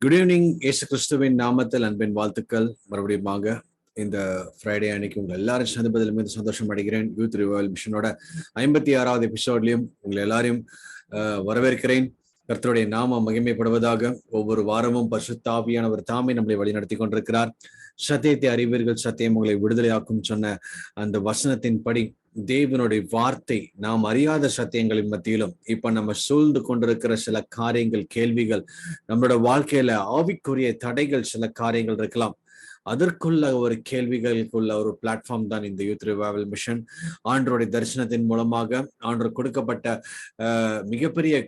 Good evening. இயேசு கிறிஸ்துவின் நாமத்தில் அன்பின் வாழ்த்துக்கள். மறுபடியும் இந்த ஃப்ரைடே அன்னைக்கு உங்களை எல்லாரும் சந்திப்பதில் மீது சந்தோஷம் அடைகிறேன். யூத் ரிவைவல் மிஷனோட 56வது எபிசோட்லையும் உங்களை எல்லாரையும் வரவேற்கிறேன். கர்த்தருடைய நாமம் மகிமைப்படுவதாக. ஒவ்வொரு வாரமும் பரிசுத்த ஆவியானவர் தாமே நம்மளை வழிநடத்தி கொண்டிருக்கிறார். சத்தியத்தை அறிவீர்கள், சத்தியம் உங்களை விடுதலையாக்கும் சொன்ன அந்த வசனத்தின் படி தேவனுடைய வார்த்தை நாம் அறியாத சத்தியங்களின் மத்தியிலும் இப்ப நம்ம சூழ்ந்து கொண்டிருக்கிற சில காரியங்கள், கேள்விகள், நம்மளோட வாழ்க்கையில ஆவிக்குரிய தடைகள், சில காரியங்கள் இருக்கலாம். அதற்குள்ள ஒரு கேள்விகளுக்குள்ள ஒரு பிளாட்ஃபார்ம் தான் இந்த யூத் ரிவைவல் மிஷன். ஆண்டவருடைய தரிசனத்தின் மூலமாக ஆண்டவர் கொடுக்கப்பட்ட மிகப்பெரிய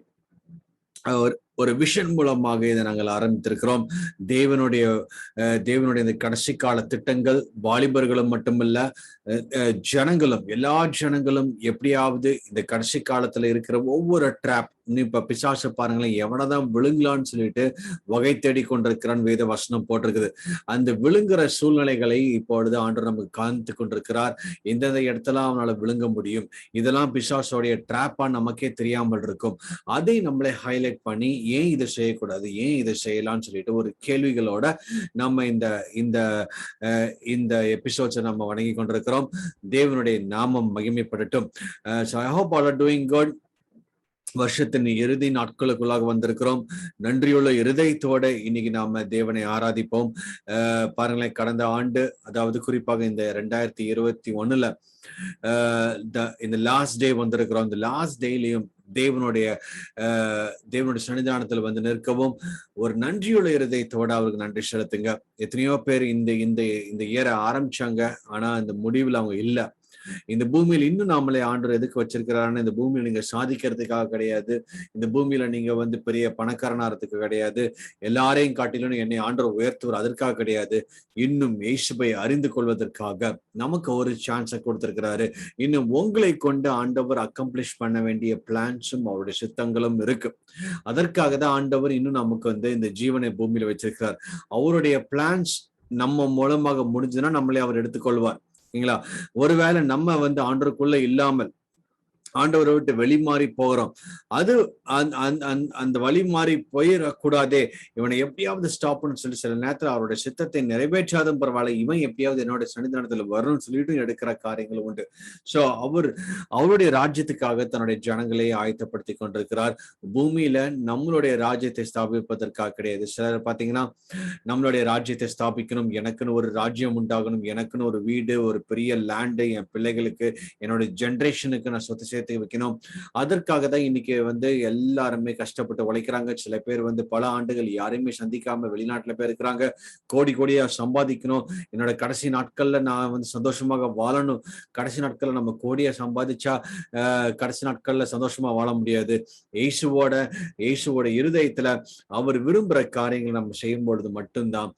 ஒரு விஷன் மூலமாக இதை நாங்கள் ஆரம்பித்திருக்கிறோம். தேவனுடைய இந்த கடைசி கால திட்டங்கள் வாலிபர்களும் மட்டுமல்ல, ஜனங்களும், எல்லா ஜனங்களும் எப்படியாவது இந்த கடைசி காலத்துல இருக்கிற ஒவ்வொரு ட்ராப், இப்ப பிசாசு பாருங்களேன், எவனதான் விழுங்கலான்னு சொல்லிட்டு வகை தேடி கொண்டிருக்கிறான் வேத வசனம் போட்டிருக்குது. அந்த விழுங்குற சூழ்நிலைகளை இப்பொழுது ஆண்டவர் நமக்கு காண்பித்து கொண்டிருக்கிறார். எந்தெந்த இடத்துல அவனால விழுங்க முடியும், இதெல்லாம் பிசாசோடைய ட்ராப்பா நமக்கே தெரியாமல் இருக்கும். அதை நம்மளை ஹைலைட் பண்ணி ஏன் இதை செய்யக்கூடாது, ஏன் இதை செய்யலாம்னு சொல்லிட்டு ஒரு கேள்விகளோட நம்ம இந்த எபிசோட்ஸை நம்ம வணங்கி கொண்டிருக்கிறோம். தேவனுடைய நாமம் மகிமைப்படட்டும். So I hope all are doing good. வருஷத்தின் இறுதி நாட்களுக்குள்ளாக வந்திருக்கிறோம். நன்றியுள்ள இருதயத்தோட இன்னைக்கு நாம தேவனை ஆராதிப்போம். பாருங்களேன், கடந்த ஆண்டு, அதாவது குறிப்பாக இந்த 2021 இந்த லாஸ்ட் டே வந்திருக்கிறோம். இந்த லாஸ்ட் டேலையும் தேவனுடைய சன்னிதானத்துல வந்து நிற்கவும் ஒரு நன்றியுள்ள இருதயத்தோட அவருக்கு நன்றி செலுத்துங்க. எத்தனையோ பேர் இந்த இயரை ஆரம்பிச்சாங்க, ஆனா இந்த முடிவுல அவங்க இல்லை. இந்த பூமியில இன்னும் நம்மளை ஆண்டவர் எதுக்கு வச்சிருக்கிறாருன்னு, இந்த பூமியில நீங்க சாதிக்கிறதுக்காக கிடையாது, இந்த பூமியில நீங்க வந்து பெரிய பணக்காரனாகிறதுக்கு கிடையாது, எல்லாரையும் காட்டிலும் என்னை ஆண்டவர் உயர்த்துவார் அதற்காக கிடையாது. இன்னும் இயேசுவை அறிந்து கொள்வதற்காக நமக்கு ஒரு சான்ஸை கொடுத்திருக்கிறாரு. இன்னும் உங்களை கொண்டு ஆண்டவர் அக்கம்ப்ளிஷ் பண்ண வேண்டிய பிளான்ஸும் அவருடைய சித்தங்களும் இருக்கு. அதற்காக தான் ஆண்டவர் இன்னும் நமக்கு வந்து இந்த ஜீவனை பூமியில வச்சிருக்கிறார். அவருடைய பிளான்ஸ் நம்ம மூலமாக முடிஞ்சுன்னா நம்மளே அவர் எடுத்துக்கொள்வார். ஒருவேளை நம்ம வந்து ஆண்டவருக்குள்ள இல்லாமல் ஆண்டவரை விட்டு வெளி மாறி போகிறோம், அது அந்த வழி மாறி போயிடக்கூடாதே, இவனை எப்படியாவது ஸ்டாப்னு சொல்லி சில நேரத்தில் அவருடைய சித்தத்தை நிறைவேற்றாதும் பரவாயில்ல, இவன் எப்படியாவது என்னோட சன்னிதானத்துல வரணும்னு சொல்லிட்டு எடுக்கிற காரியங்களும் உண்டு. சோ அவருடைய ராஜ்யத்துக்காக தன்னுடைய ஜனங்களை ஆயத்தப்படுத்தி கொண்டிருக்கிறார். பூமியில நம்மளுடைய ராஜ்யத்தை ஸ்தாபிப்பதற்காக கிடையாது. சிலர் பாத்தீங்கன்னா, நம்மளுடைய ராஜ்யத்தை ஸ்தாபிக்கணும், எனக்குன்னு ஒரு ராஜ்யம் உண்டாகணும், எனக்குன்னு ஒரு வீடு, ஒரு பெரிய லேண்டு, என் பிள்ளைகளுக்கு, என்னோட ஜென்ரேஷனுக்கு நான் சொத்து சேர்த்து வைக்கணும். அதற்காக தான் இன்னைக்கு வந்து எல்லாருமே கஷ்டப்பட்டு உழைக்கிறாங்க. சில பேர் வந்து பல ஆண்டுகள் யாரையுமே சந்திக்காம வெளிநாட்டுல போய் இருக்கிறாங்க. கோடியா சம்பாதிக்கணும், என்னோட கடைசி நாட்கள்ல நான் வந்து சந்தோஷமாக வாழணும். கடைசி நாட்கள்ல நம்ம கோடியா சம்பாதிச்சா கடைசி நாட்கள்ல சந்தோஷமா வாழ முடியாது. இயேசுவோட இருதயத்துல அவர் விரும்புற காரியங்களை நம்ம செய்யும் பொழுது மட்டும்தான்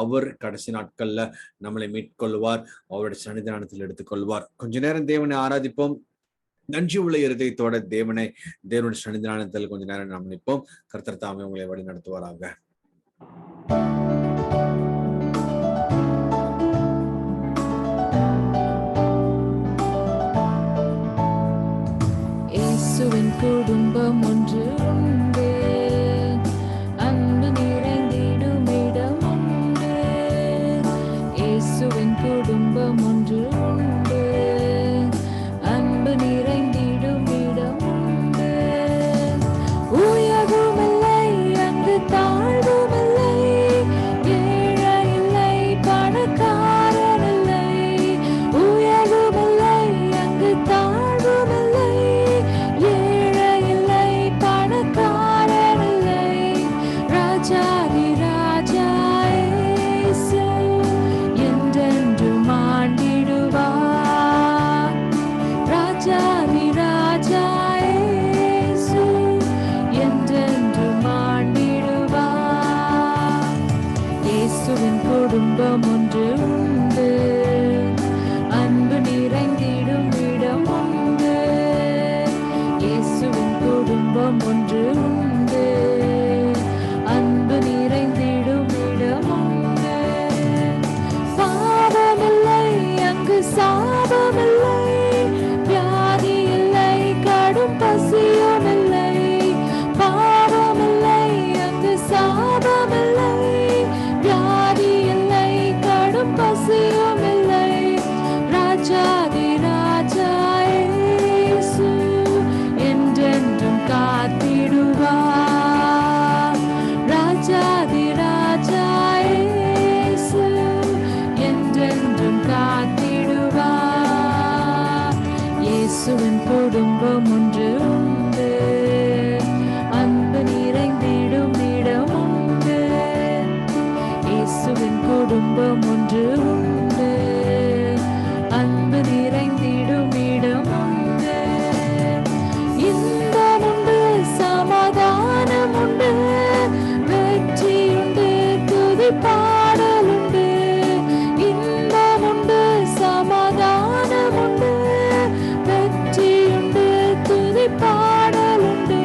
அவர் கடைசி நாட்கள்ல நம்மளை மீட்கொள்வார், அவருடைய சன்னிதானத்தில் எடுத்துக்கொள்வார். கொஞ்ச நேரம் தேவனை ஆராதிப்போம். நன்றி உள்ள இருதயத்தோட தேவனுடைய சன்னிதானத்தில் கொஞ்ச நேரம் நாம் நிற்போம். கர்த்தர் தாமே உங்களை வழி நடத்துவாராக. இயேசுவின் குடும்பம் ஒன்று உண்டு, அன்பு நிறைந்திடும் இடம் உண்டு. இயேசுவின் குடும்பம் ஒன்று உண்டு, அன்பு நிறைந்திடும் இடம் உண்டு. உயர்வுமில்லை, அங்கு தாழ்வுமில்லை, ஏழை இல்லை, பணக்காரன் இல்லை. உயர்வுமில்லை, அங்கு தாழ்வுமில்லை, ஏழை இல்லை, பணக்காரன் இல்லை. ராஜாதி ராஜா இயேசு என்றென்றும் ஆண்டிடுவார். ராஜாதி ராஜா இயேசு என்றென்றும் ஆண்டிடுவார். இயேசுவின் குடும்பம் ஒன்று உண்டு, அன்பு நிறைந்திடும் இடம் உண்டு. இயேசுவின் குடும்பம் ஒன்று உண்டு, அன்பு நிறைந்திடும் இடம் உண்டு. பாவமில்லை, அங்கு சாபமில்லை, வியாதி இல்லை, கடும் பசியும் இல்லை. பாவமில்லை, அங்கு சாபமில்லை, பாடலுண்டு. இன்பமுண்டு, சமாதானமுண்டு, வெற்றியுண்டு, துதி பாடலுண்டு.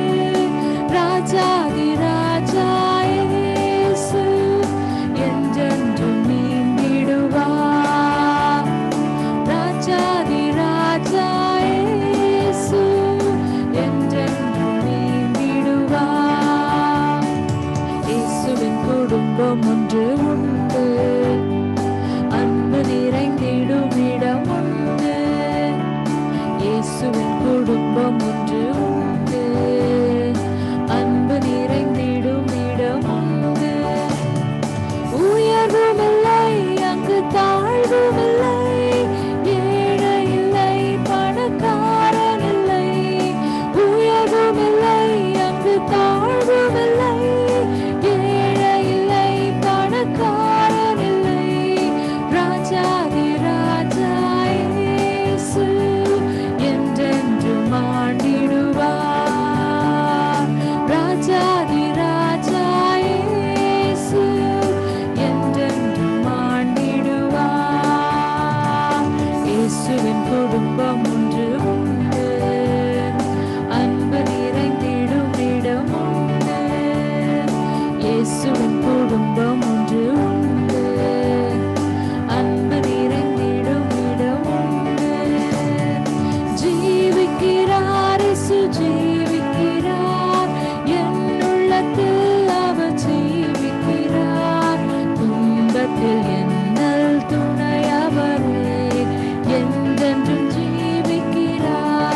ராஜாதி ராஜா இயேசு என்றென்றும் நீங்கிடுவார். ராஜாதி ராஜா இயேசு என்றென்றும் நீங்கிடுவார். இயேசுவின் குடும்பம் ஒன்று உண்டு, அன்பு நிறைந்திடும் இடம் உண்டு. இயேசுவின் குடும்பம் ஒன்று உண்டு, அன்பு நிறைந்திடும் இடம் உண்டு. உயர்வுமில்லை, அங்கு தாழ்வுமில்லை, ஏழை இல்லை, பணக்காரன் இல்லை. உயர்வுமில்லை, அங்கு தாழ்வுமில்லை, ஏழை இல்லை, பணக்காரன் இல்லை. ராஜாதி ராஜா இயேசு என்றென்றும் ஆண்டிடுவார். ராஜாதி ராஜா இயேசு என்றென்றும் ஆண்டிடுவார். இயேசுவின் குடும்பம் ஒன்று உண்டு, அன்பு நிறைந்திடும் இடம் உண்டு. இயேசுவின் குடும்பம் ஒன்று உண்டு, அன்பு நிறைந்திடும் இடம் உண்டு. ஜீவிக்கிறார், இயேசு ஜீவிக்கிறார், என் உள்ளத்தில் அவர் ஜீவிக்கிறார். துன்பத்தில் என்னல் துணை அவரே, என்றென்றும் ஜீவிக்கிறார்.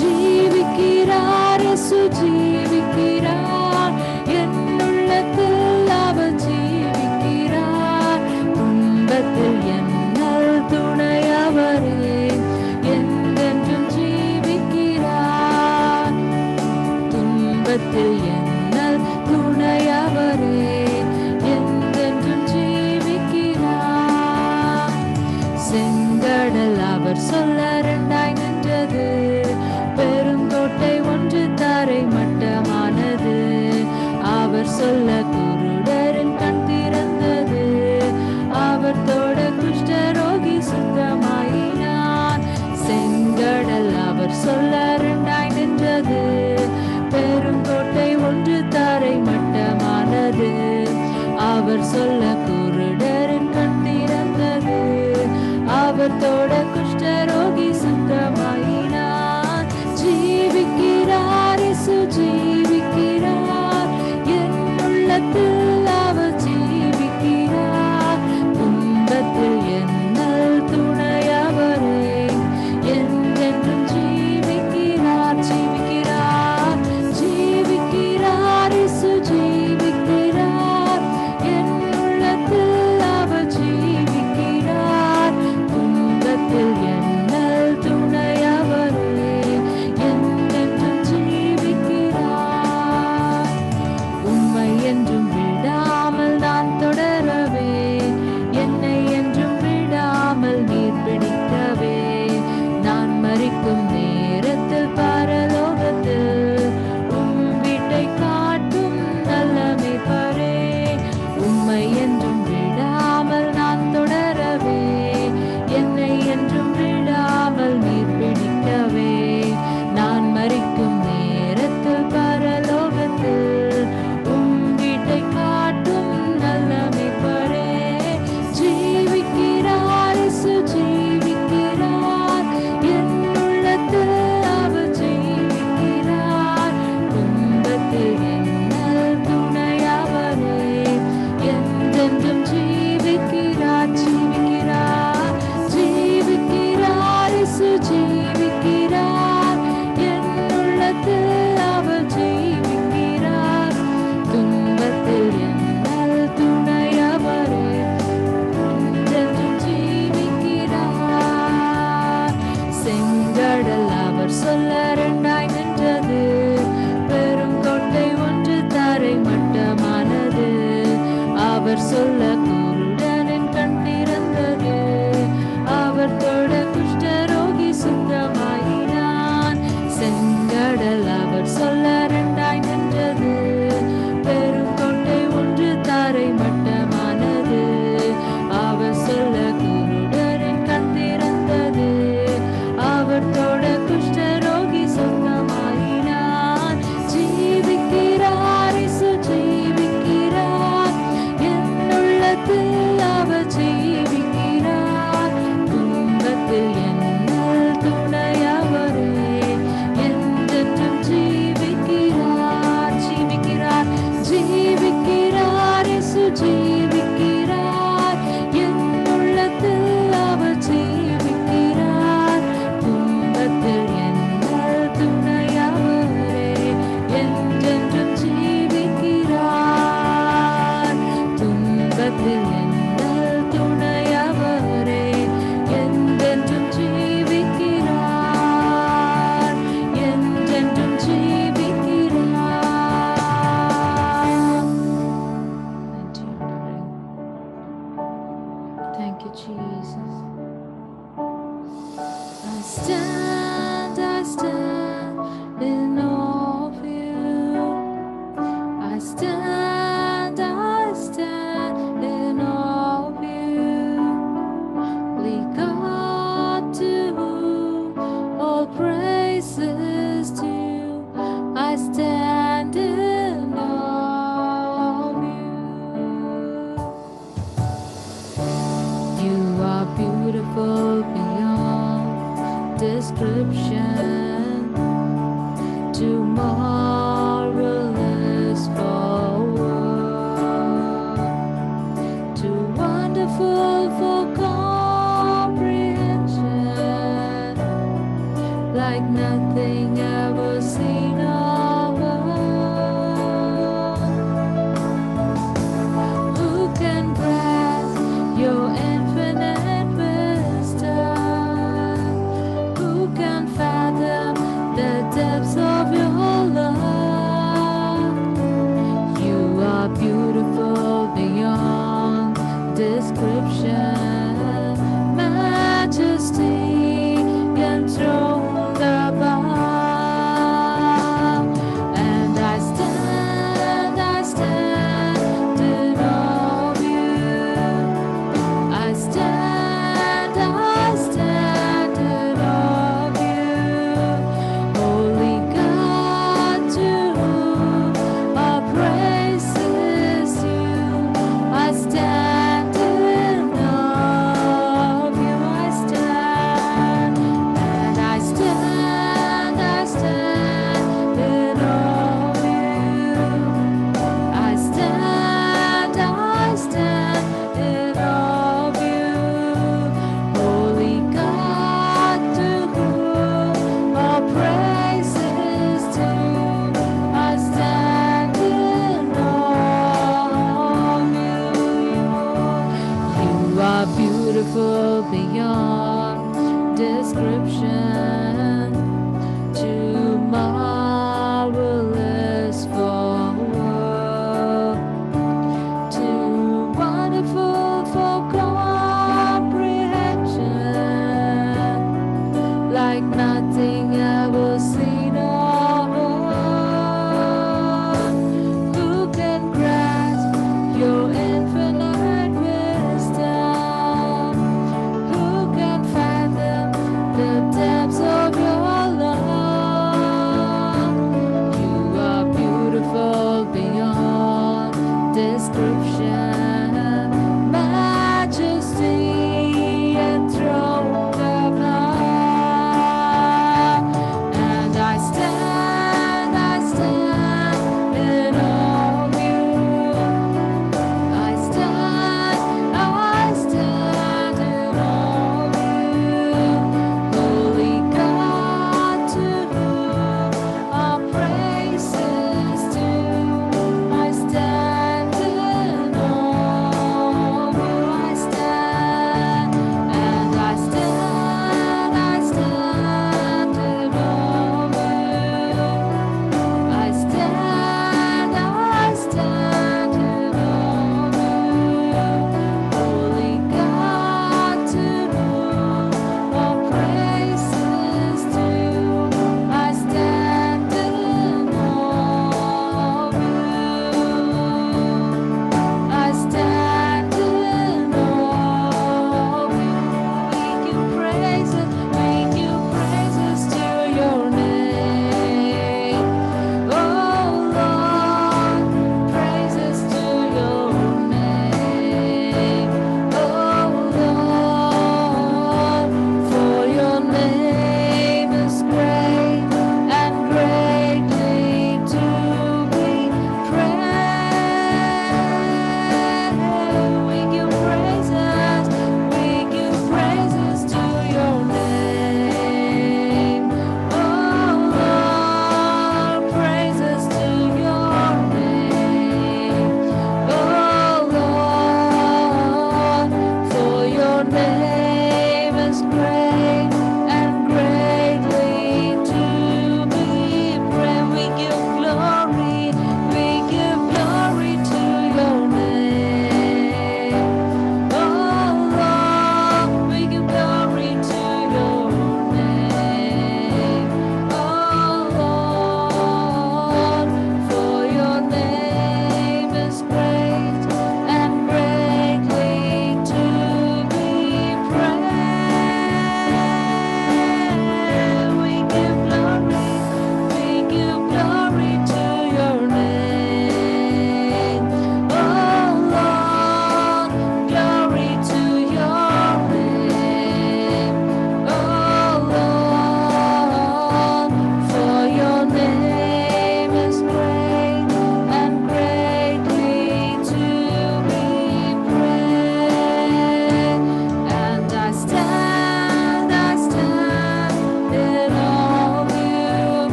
ஜீவிக்கிறார், இயேசு ஜீவிக்கிறார், என் உள்ளத்தில் அவர் ஜீவிக்கிறார். துன்பத்தில் என்னல் துணை அவரே, என்றென்றும் ஜீவிக்கிறார். துன்பத்தில் என்னல் துணை அவரே, என்றென்றும் ஜீவிக்கிறார். செங்கடல் அவர் சொல்ல இரண்டாய் நின்றது, பெருங்கோட்டை ஒன்று தரை மட்டமானது. அவர் சொல்ல குருடரின் கண் திறந்தது, அவர் தோட குஷ்டரோகி சுத்தமாயினான். செங்கடல் அவர் சொல்ல இரண்டாய் நின்றது, பெருங்கோட்டை ஒன்று தரை மட்டமானது. அவர் சொல்ல குருடரின் கண் திறந்தது, அவர் தோட குஷ்டரோகி சுத்தமாயினான். ஜீவிக்கிறார், இயேசு ஜீவிக்கிறார், என் உள்ளத்தில் அவர் ஜீவிக்கிறார். துன்பத்தில் என்னல் துணை அவரே, என்றென்றும் ஜீவிக்கிறார். ஜீவிக்கிறார், ஜீவிக்கிறார், இயேசு ஜீவிக்கிறார், என் உள்ளத்தில் அவர் ஜீவிக்கிறார். துன்பத்தில் என்னல் துணை அவரே, என்றென்றும் ஜீவிக்கிறார். உம்மை என்றும் விடாமல் நான் தொடரவே, என்னை என்றும் விடாமல் நீர் பிடிக்கவே. நான் மரிக்கும் நேரத்தில் பரலோகத்தில் உம் வீட்டை காட்டும் நல்ல மேய்ப்பரே. உம்மை என்றும் விடாமல் நான் தொடரவே, என்னை என்றும் விடாமல் நீர் பிடிக்கவே. நான் மரிக்கும் நேரத்தில் பரலோகத்தில் உம் வீட்டை காட்டும் நல்ல மேய்ப்பரே. ஜீவிக்கிறார், இயேசு ஜீவிக்கிறார், என் உள்ளத்தில் அவர் ஜீவிக்கிறார். துன்பத்தில் என்னல் துணை அவரே, என்றென்றும் ஜீவிக்கிறார். ஜீவிக்கிறார், ஜீவிக்கிறார், இயேசு ஜீவிக்கிறார், என் உள்ளத்தில் அவர் ஜீவிக்கிறார். துன்பத்தில் என்னல் துணை அவரே, என்றென்றும் ஜீவிக்கிறார். செங்கடல் அவர் சொல்ல இரண்டாய் நின்றது, பெருங்கோட்டை ஒன்று தரை மட்டமானது. அவர் சொல்ல குருடனின் கண் திறந்தது, அவர் தொட குஷ்டரோகி சுத்தமாயினான். செங்கடல் அவர் சொல்ல இரண்டாய் நின்றது, பெருங்கோட்டை ஒன்று தரை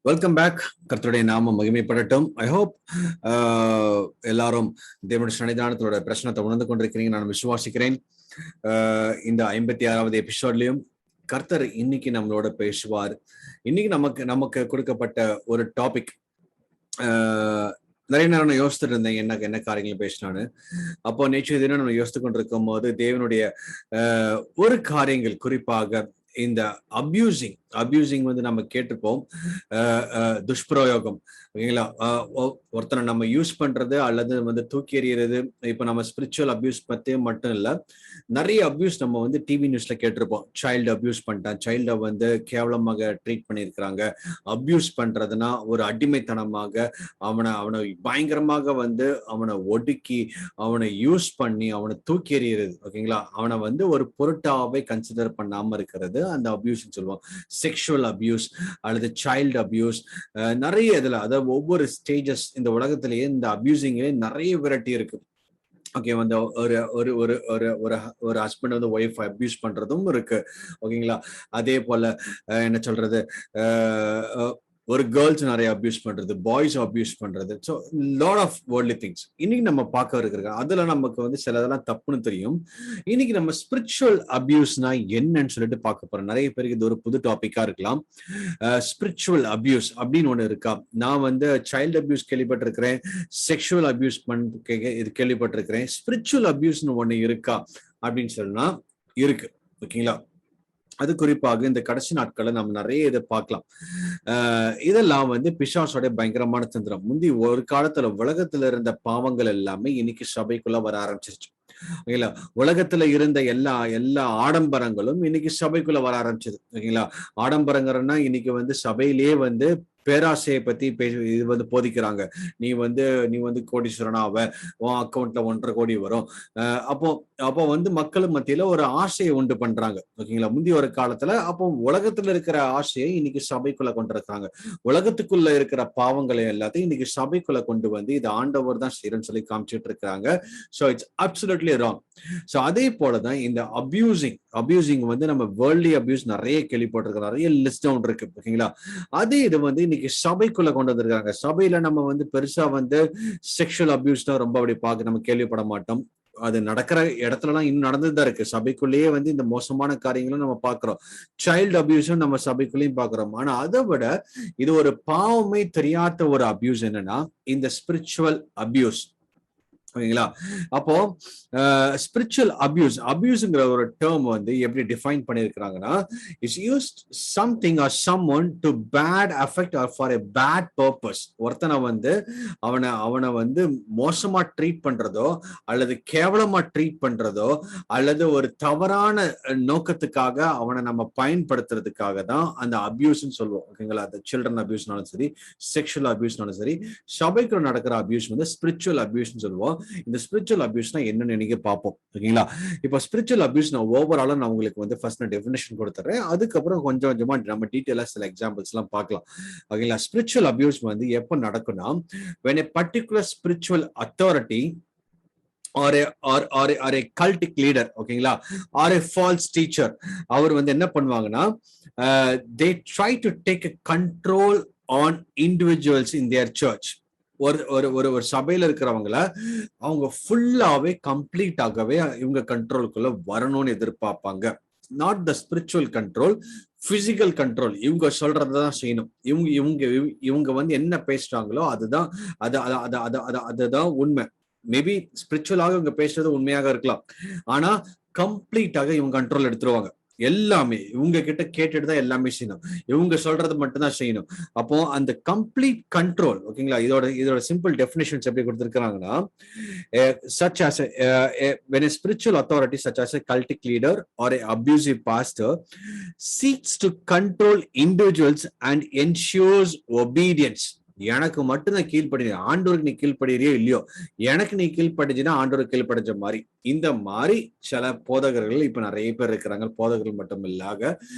வெல்கம் பேக். கர்த்தருடைய நாமம் மகிமைப்படட்டும். ஐ ஹோப் எல்லாரும் தேவனுடைய சன்னிதானத்தோட பிரச்சனத்தை உணர்ந்து கொண்டிருக்கிறீங்க நான் விசுவாசிக்கிறேன். இந்த 56வது எபிசோட்லயும் கர்த்தர் இன்னைக்கு நம்மளோட பேசுவார். இன்னைக்கு நமக்கு கொடுக்கப்பட்ட ஒரு டாபிக், நிறைய நேரம் நான் யோசிச்சுட்டு இருந்தேன் என்ன காரியங்களும் பேசினான்னு. அப்போ நேற்று தினம் நம்ம யோசித்து கொண்டிருக்கும் போது தேவனுடைய ஒரு காரியங்கள், குறிப்பாக இந்த அபியூசிங் வந்து நம்ம கேட்டிருப்போம். துஷ்பிரயோகம், ஓகேங்களா? ஒருத்தனை நம்ம யூஸ் பண்றது அல்லது வந்து தூக்கி எறியறது. இப்ப நம்ம ஸ்பிரிச்சுவல் அபியூஸ் பத்தி மட்டும் இல்ல, நிறைய அபியூஸ் நம்ம வந்து டிவி நியூஸ்ல கேட்டிருப்போம். சைல்டு அபியூஸ் பண்ணிட்டான், சைல்டை வந்து கேவலமாக ட்ரீட் பண்ணியிருக்கிறாங்க. அபியூஸ் பண்றதுன்னா ஒரு அடிமைத்தனமாக அவனை பயங்கரமாக வந்து அவனை ஒடுக்கி அவனை யூஸ் பண்ணி அவனை தூக்கி எறியறது, ஓகேங்களா? அவனை வந்து ஒரு பொருட்டாவே கன்சிடர் பண்ணாம இருக்கிறது அந்த அபியூஸ் சொல்லுவோம். செக்ஷுவல் அபியூஸ் அல்லது சைல்டு அபியூஸ், நிறைய இதுல, அதாவது ஒவ்வொரு ஸ்டேஜஸ் இந்த உலகத்திலேயே இந்த அபியூசிங்லேயே நிறைய வெரைட்டி இருக்கு. ஓகே, வந்து ஒரு ஹஸ்பண்ட் வந்து ஒய்ஃப் அபியூஸ் பண்றதும் இருக்கு, ஓகேங்களா? அதே போல என்ன சொல்றது, ஒரு கேர்ள்ஸ் நிறைய அபியூஸ் பண்றது, பாய்ஸ் அபியூஸ் பண்றது. So lot of worldly things இன்னைக்கு நம்ம பார்க்க இருக்கிறோம். அதுல நமக்கு வந்து சிலதெல்லாம் தப்புன்னு தெரியும். இன்னைக்கு நம்ம ஸ்பிரிச்சுவல் அபியூஸ்னா என்னன்னு சொல்லிட்டு பார்க்க போறோம். நிறைய பேருக்கு இது ஒரு புது டாபிக்கா இருக்கலாம். ஸ்பிரிச்சுவல் அபியூஸ் அப்படின்னு ஒண்ணு இருக்கா? நான் வந்து சைல்டு அபியூஸ் கேள்விப்பட்டிருக்கிறேன், செக்ஷுவல் அபியூஸ் இது கேள்விப்பட்டிருக்கிறேன். ஸ்பிரிச்சுவல் அபியூஸ்னு ஒண்ணு இருக்கா அப்படின்னு சொன்னா இருக்கு, ஓகேங்களா? அது குறிப்பாக இந்த கடைசி நாட்களை நம்ம நிறைய இதை பார்க்கலாம். இதெல்லாம் வந்து பிசாசோட பயங்கரமான தந்திரம். முந்தி ஒரு காலத்துல உலகத்துல இருந்த பாவங்கள் எல்லாமே இன்னைக்கு சபைக்குள்ள வர ஆரம்பிச்சிருச்சு, ஓகேங்களா? உலகத்துல இருந்த எல்லா ஆடம்பரங்களும் இன்னைக்கு சபைக்குள்ள வர ஆரம்பிச்சது, ஓகேங்களா? ஆடம்பரங்கிறன்னா இன்னைக்கு வந்து சபையிலேயே வந்து பேராசையை பத்தி இது வந்து போதிக்கிறாங்க. நீ வந்து கோடீஸ்வரனா ஆவ, உன் அக்கௌண்ட்ல 1.5 கோடி வரும். அப்போ வந்து மக்கள் மத்தியில ஒரு ஆசையை உண்டு பண்றாங்க, ஓகேங்களா? முந்தைய ஒரு காலத்துல அப்போ உலகத்துல இருக்கிற ஆசையை இன்னைக்கு சபைக்குள்ள கொண்டு இருக்காங்க. உலகத்துக்குள்ள இருக்கிற பாவங்களை எல்லாத்தையும் இன்னைக்கு சபைக்குள்ள கொண்டு வந்து இது ஆண்டவர் தான் செய்யறன்னு சொல்லி காமிச்சிட்டு இருக்காங்க. So it's absolutely wrong. So அதே போலதான் இந்த அபியூசிங் வந்து நம்ம வேர்ல்ட்லி அபியூஸ் நிறைய கேள்விப்பட்டிருக்கோம், நிறைய லிஸ்ட் டவுன் இருக்கு, ஓகேங்களா? அதே இது வந்து இன்னைக்கு சபைக்குள்ள கொண்டு வந்திருக்காங்க. சபையில நம்ம வந்து பெருசா வந்து செக்ஷுவல் அபியூஸ் தான் ரொம்ப அப்படி பார்க்க நம்ம கேள்விப்பட மாட்டோம். அது நடக்கிற இடத்துலலாம் இன்னும் நடந்துதான் இருக்கு. சபைக்குள்ளேயே வந்து இந்த மோசமான காரியங்களும் நம்ம பாக்குறோம். சைல்டு அபியூஸும் நம்ம சபைக்குள்ளேயும் பாக்குறோம். ஆனா அதை விட இது ஒரு பாவமே தெரியாத ஒரு அபியூஸ் என்னன்னா இந்த ஸ்பிரிச்சுவல் அபியூஸ், ஓகேங்களா? அப்போ ஸ்பிரிச்சுவல் அபியூஸ்ங்கிற ஒரு டேர்ம் வந்து எப்படி டிஃபைன் பண்ணிருக்கிறாங்கன்னா, it's used something or someone to bad affect or for a bad purpose. ஒருத்தனை வந்து அவனை வந்து மோசமா ட்ரீட் பண்றதோ அல்லது கேவலமா ட்ரீட் பண்றதோ அல்லது ஒரு தவறான நோக்கத்துக்காக அவனை நம்ம பயன்படுத்துறதுக்காக தான் அந்த அபியூஸ்ன்னு சொல்லுவோம், ஓகேங்களா? அந்த சில்ட்ரன் அபியூஸ்னாலும் சரி, செக்ஷுவல் அபியூஸ்னாலும் சரி, சபைக்குள்ள நடக்கிற அபியூஸ் வந்து ஸ்பிரிச்சுவல் அபியூஸ்ன்னு சொல்லுவோம். இந்த ஸ்பிரிச்சுவல் அபியூஸ்னா என்னன்னு நீங்க பார்ப்போம், ஓகேங்களா? இப்போ ஸ்பிரிச்சுவல் அபியூஸ் நான் ஓவராலா நான் உங்களுக்கு வந்து ஃபர்ஸ்ட் நான் டெஃபினேஷன் கொடுத்துறேன். அதுக்கப்புறம் கொஞ்சம் கொஞ்சமா நம்ம டீட்டெயிலா சில எக்ஸாம்பிள்ஸ் எல்லாம் பார்க்கலாம், ஓகேங்களா? ஸ்பிரிச்சுவல் அபியூஸ் வந்து எப்ப நடக்கும்னா, when a particular spiritual authority or a cultic leader, ஓகேங்களா, or a false teacher, அவர் வந்து என்ன பண்ணுவாங்கன்னா, they try to take a control on individuals in their church. ஒரு சபையில இருக்கிறவங்கள அவங்க ஃபுல்லாவே கம்ப்ளீட்டாகவே இவங்க கண்ட்ரோலுக்குள்ள வரணும்னு எதிர்பார்ப்பாங்க. Not the spiritual control, physical control. இவங்க சொல்றதான் செய்யணும். இவங்க வந்து என்ன பேசுறாங்களோ அதுதான் உண்மை. மேபி ஸ்பிரிச்சுவலாக இவங்க பேசுறது உண்மையாக இருக்கலாம், ஆனா கம்ப்ளீட்டாக இவங்க கண்ட்ரோல் எடுத்துருவாங்க. எல்லாமே இவங்க கிட்ட கேட்டுட்டு தான் எல்லாமே செய்யணும், இவங்க சொல்றது மட்டும்தான் செய்யணும். அப்போ அந்த கம்ப்ளீட் கண்ட்ரோல், ஓகேங்களா? இதோட சிம்பிள் டெஃபினிஷன்ஸ் எப்படி கொடுத்திருக்காங்கன்னா, such as when a spiritual authority such as a cultic leader or a abusive pastor seeks to control individuals and ensures obedience. எனக்கு மட்டும் தான் கீழ்படி, ஆண்டோருக்கு நீ கீழ்படுறியோ இல்லையோ, எனக்கு நீ கீழ்படிச்சுன்னா ஆண்டோருக்கு கீழ்படிச்ச மாதிரி. இந்த மாதிரி சில போதகர்கள் இப்ப நிறைய பேர் இருக்கிறாங்க. போதகர்கள் மட்டும் இல்லாத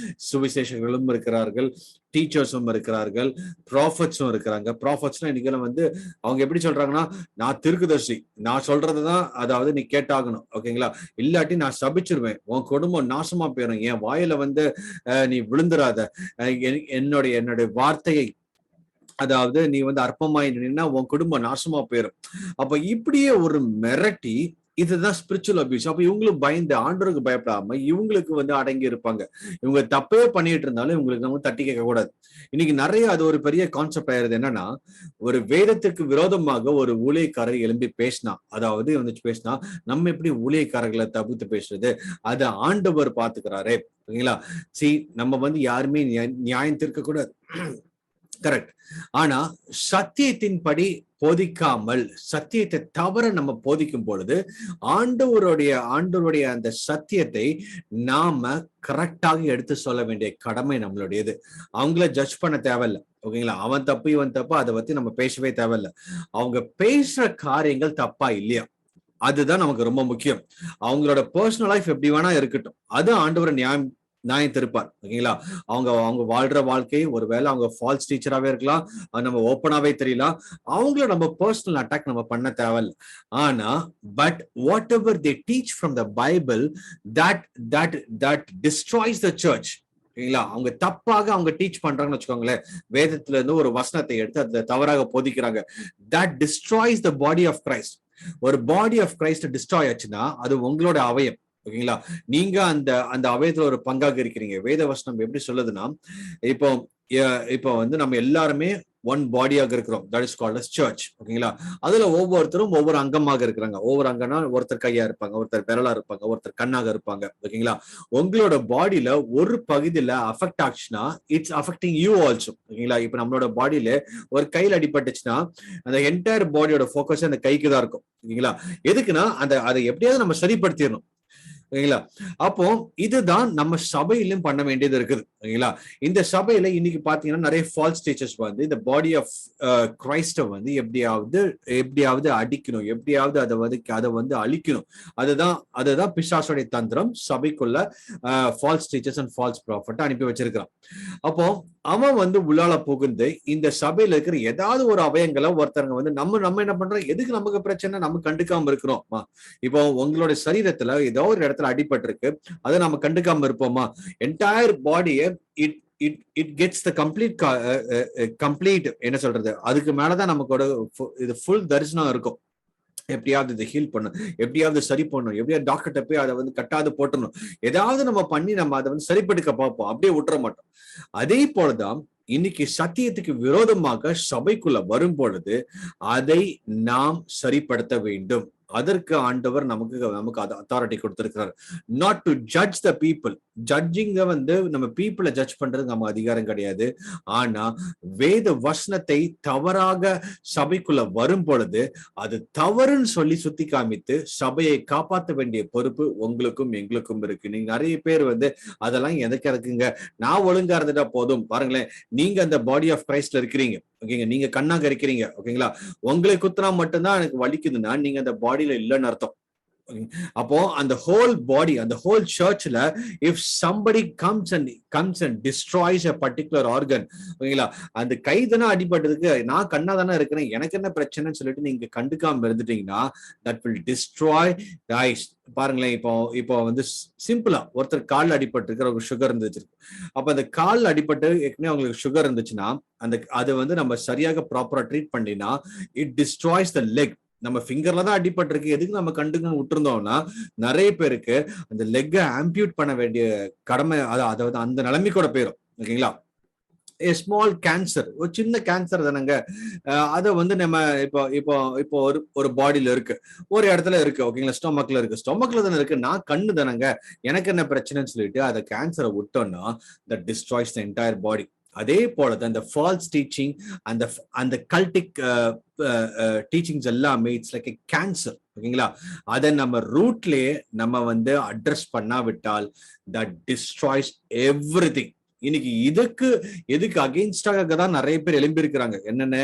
சுவிசேஷர்களும் இருக்கிறார்கள், டீச்சர்ஸும் இருக்கிறார்கள், ப்ராஃபட்ஸும் இருக்கிறாங்க. ப்ராஃபட்ஸ்னா இன்னைக்கு வந்து அவங்க எப்படி சொல்றாங்கன்னா, நான் தீர்க்கதரிசி, நான் சொல்றதுதான் அதாவது நீ கேட்டாகணும், ஓகேங்களா? இல்லாட்டி நான் சபிச்சிருவேன், உன் குடும்பம் நாசமா போயிடும், என் வாயில வந்து நீ விழுந்துராத, என்னுடைய வார்த்தையை அதாவது நீ வந்து அற்பமாய் நின்னா உன் குடும்பம் நாசமா போயிடும். அப்ப இப்படியே ஒரு மிரட்டி, இதுதான் ஸ்பிரிச்சுவல் அபியூஸ். அப்ப இவங்களும் பயந்து ஆண்டவருக்கு பயப்படாம இவங்களுக்கு வந்து அடங்கி இருப்பாங்க. இவங்க தப்பே பண்ணிட்டு இருந்தாலும் இவங்களுக்கு நம்ம தட்டி கேட்க கூடாது. இன்னைக்கு நிறைய அது ஒரு பெரிய கான்செப்ட் ஆயிருது. என்னன்னா, ஒரு வேதத்துக்கு விரோதமாக ஒரு ஊழியக்காரர் எழும்பி பேசினா, அதாவது வந்து பேசினா, நம்ம எப்படி ஊழியக்காரர்களை தவிர்த்து பேசுறது, அதை ஆண்டவர் பாத்துக்கிறாரு. ஓகேங்களா? நம்ம வந்து யாருமே நியாயம் தீர்க்க கூடாது. கரெக்ட். ஆனா சத்தியத்தின்படி போதிக்காமல் சத்தியத்தை தவிர நம்ம போதிக்கும் பொழுது ஆண்டவருடைய அந்த சத்தியத்தை நாம கரெக்டாக எடுத்து சொல்ல வேண்டிய கடமை நம்மளுடையது. அவங்கள ஜட்ஜ் பண்ண தேவையில்ல. ஓகேங்களா? அவன் தப்பு இவன் தப்பு அதை பத்தி நம்ம பேசவே தேவையில்ல. அவங்க பேசுற காரியங்கள் தப்பா இல்லையா, அதுதான் நமக்கு ரொம்ப முக்கியம். அவங்களோட பர்சனல் லைஃப் எப்படி வேணா இருக்கட்டும், அது ஆண்டவர் நியாயம் திருப்பார். ஓகேங்களா? அவங்க வாழ்ற வாழ்க்கை ஒருவேளை அவங்க ஃபால்ஸ் டீச்சராகவே இருக்கலாம், நம்ம ஓப்பனாவே தெரியலாம். அவங்கள நம்ம பர்சனல் அட்டாக் நம்ம பண்ண தேவையில்ல. ஆனா but what ever they teach from the Bible, that destroys the church. ஓகேங்களா? அவங்க தப்பாக அவங்க டீச் பண்றாங்கன்னு வச்சுக்கோங்களேன், வேதத்துல இருந்து ஒரு வசனத்தை எடுத்து அதை தவறாக போதிக்கிறாங்க. That destroys the body of Christ. ஒரு பாடி ஆஃப் கிரைஸ்ட் டிஸ்ட்ராய் ஆச்சுன்னா அது உங்களோட அவயம். ஓகேங்களா? நீங்க அந்த அந்த அவயத்துல ஒரு பங்காக இருக்கிறீங்க. வேத வசனம் எப்படி சொல்லுதுன்னா, இப்போ வந்து நம்ம எல்லாருமே ஒன் பாடியாக இருக்கிறோம். That is called as church. ஓகேங்களா? அதுல ஒவ்வொருத்தரும் ஒவ்வொரு அங்கமாக இருக்கிறாங்க. ஒவ்வொரு அங்கம்னா ஒருத்தர் கையா இருப்பாங்க, ஒருத்தர் விரலா இருப்பாங்க, ஒருத்தர் கண்ணாக இருப்பாங்க. ஓகேங்களா? உங்களோட பாடியில ஒரு பகுதியில அஃபெக்ட் ஆச்சுன்னா இட்ஸ் அஃபெக்டிங் யூ ஆல்சோ. ஓகேங்களா? இப்ப நம்மளோட பாடியில ஒரு கையில அடிபட்டுச்சுன்னா அந்த என்டையர் பாடியோட போக்கஸ் அந்த கைக்கு தான் இருக்கும். ஓகேங்களா? எதுக்குன்னா அதை எப்படியாவது நம்ம சரிப்படுத்திடணும். ஓகேங்களா? அப்போ இதுதான் நம்ம சபையிலும் பண்ண வேண்டியது இருக்குது. ஓகேங்களா? இந்த சபையில இன்னைக்கு பாத்தீங்கன்னா நிறைய ஃபால்ஸ் டீச்சர்ஸ் வந்து இந்த பாடி ஆஃப் கிரைஸ்ட வந்து எப்படியாவது அடிக்கணும், எப்படியாவது அதை வந்து அழிக்கணும். அதுதான் பிசாசுடைய தந்திரம். சபைக்குள்ள false teachers and false prophet அனுப்பி வச்சிருக்கிறான். அப்போ அவன் வந்து உள்ளால புகுந்து இந்த சபையில இருக்கிற ஏதாவது ஒரு அவயங்களை ஒருத்தவங்க வந்து நம்ம என்ன பண்றோம், எதுக்கு நமக்கு பிரச்சனை, நம்ம கண்டுக்காம இருக்கிறோம். இப்போ உங்களோட சரீரத்துல ஏதோ ஒரு இடத்துல அடிபட்டு இருக்கு, அதை நம்ம கண்டுக்காம இருப்போமா? என்டையர் பாடியை இட் கெட்ஸ் த கம்ப்ளீட் என்ன சொல்றது, அதுக்கு மேலதான் நமக்கு இது ஃபுல் தரிசனம் இருக்கும். எப்படியாவது இதை ஹீல் பண்ணும், எப்படியாவது சரி பண்ணணும், எப்படியாவது டாக்டர்கிட்ட போய் அதை வந்து கட்டாது போட்டணும், ஏதாவது நம்ம பண்ணி நம்ம அதை வந்து சரிப்படுத்த பார்ப்போம், அப்படியே விட்டுற மாட்டோம். அதே போலதான் இன்னைக்கு சத்தியத்துக்கு விரோதமாக சபைக்குள்ள வரும் பொழுது அதை நாம் சரிப்படுத்த வேண்டும். அதற்கு ஆண்டவர் நமக்கு அத்தாரிட்டி கொடுத்திருக்கிறார். Not to judge the people. ஜட்ஜிங்க வந்து நம்ம பீப்புளை ஜட்ஜ் பண்றது நம்ம அதிகாரம் கிடையாது. ஆனா வேத வசனத்தை தவறாக சபைக்குள்ள வரும் பொழுது அது தவறுன்னு சொல்லி சுத்தி காமித்து சபையை காப்பாற்ற வேண்டிய பொறுப்பு உங்களுக்கும் எங்களுக்கும் இருக்கு. நீங்க நிறைய பேர் வந்து அதெல்லாம் எதுக்கு இருக்குங்க, நான் ஒழுங்கா இருந்துட்டா போதும். பாருங்களேன், நீங்க அந்த பாடி ஆஃப் கிரைஸ்ட்ல இருக்கிறீங்க. ஓகேங்க, நீங்க கண்ணாக இருக்கிறீங்க. ஓகேங்களா? உங்களை குத்துனா மட்டும்தான் எனக்கு வலிக்குதுன்னா நீங்க அந்த பாடியில இல்லைன்னு அர்த்தம். அப்போ அந்த ஹோல் பாடி, அந்த ஹோல் சர்ச்ல if somebody comes and destroys a particular organ, ஓகேங்களா, அந்த கைதனா அடிபட்டதுக்கு நான் கண்ணா தானே இருக்கிறேன், எனக்கு என்ன பிரச்சனைன்னு சொல்லிட்டு நீங்க கண்டுக்காம இருந்துட்டீங்கன்னா தட் வில் டிஸ்ட்ராய் ரைஸ். பாருங்களேன், இப்போ வந்து சிம்பிளா ஒருத்தர் கால் அடிபட்டு இருக்கிற ஒரு சுகர் இருந்துச்சு. அப்ப அந்த கால் அடிபட்டு ஏற்கனவே அவங்களுக்கு சுகர் இருந்துச்சுன்னா அது வந்து நம்ம சரியாக ப்ராப்பரா ட்ரீட் பண்ணினா இட் டிஸ்ட்ராய்ஸ் த லெக். நம்ம ஃபிங்கர்ல தான் அடிபட்டிருக்கு, எதுக்கு நம்ம கண்டுக்கணும் விட்டுருந்தோம்னா நிறைய பேருக்கு அந்த லெக்கை ஆம்பியூட் பண்ண வேண்டிய கடமை, அதாவது அந்த நிலைமை கூட போயிடும். ஓகேங்களா? ஸ்மால் கேன்சர், ஒரு சின்ன கேன்சர் தானங்க, அதை வந்து நம்ம இப்போ ஒரு பாடியில இருக்கு, ஒரு இடத்துல இருக்கு. ஓகேங்களா? ஸ்டொமக்ல தானே இருக்கு, நான் கண்ணு தானங்க, எனக்கு என்ன பிரச்சனைன்னு சொல்லிட்டு அதை கேன்சரை விட்டோம்னா தட் டிஸ்ட்ராய்ஸ் த என்டையர் பாடி. அதே போலதான் இந்த ஃபால்ஸ் டீச்சிங், அந்த கல்டிக் டீச்சிங்ஸ் எல்லாமே இட்ஸ் லைக் எ கேன்சர். ஓகேங்களா? அதை நம்ம ரூட்லயே நம்ம வந்து அட்ரஸ் பண்ணாவிட்டால் தட் டிஸ்ட்ராய்ஸ் எவ்ரிதிங். இன்னைக்கு எதுக்கு அகெயின்ஸ்டாக தான் நிறைய பேர் எழும்பி இருக்கிறாங்க. என்னென்ன,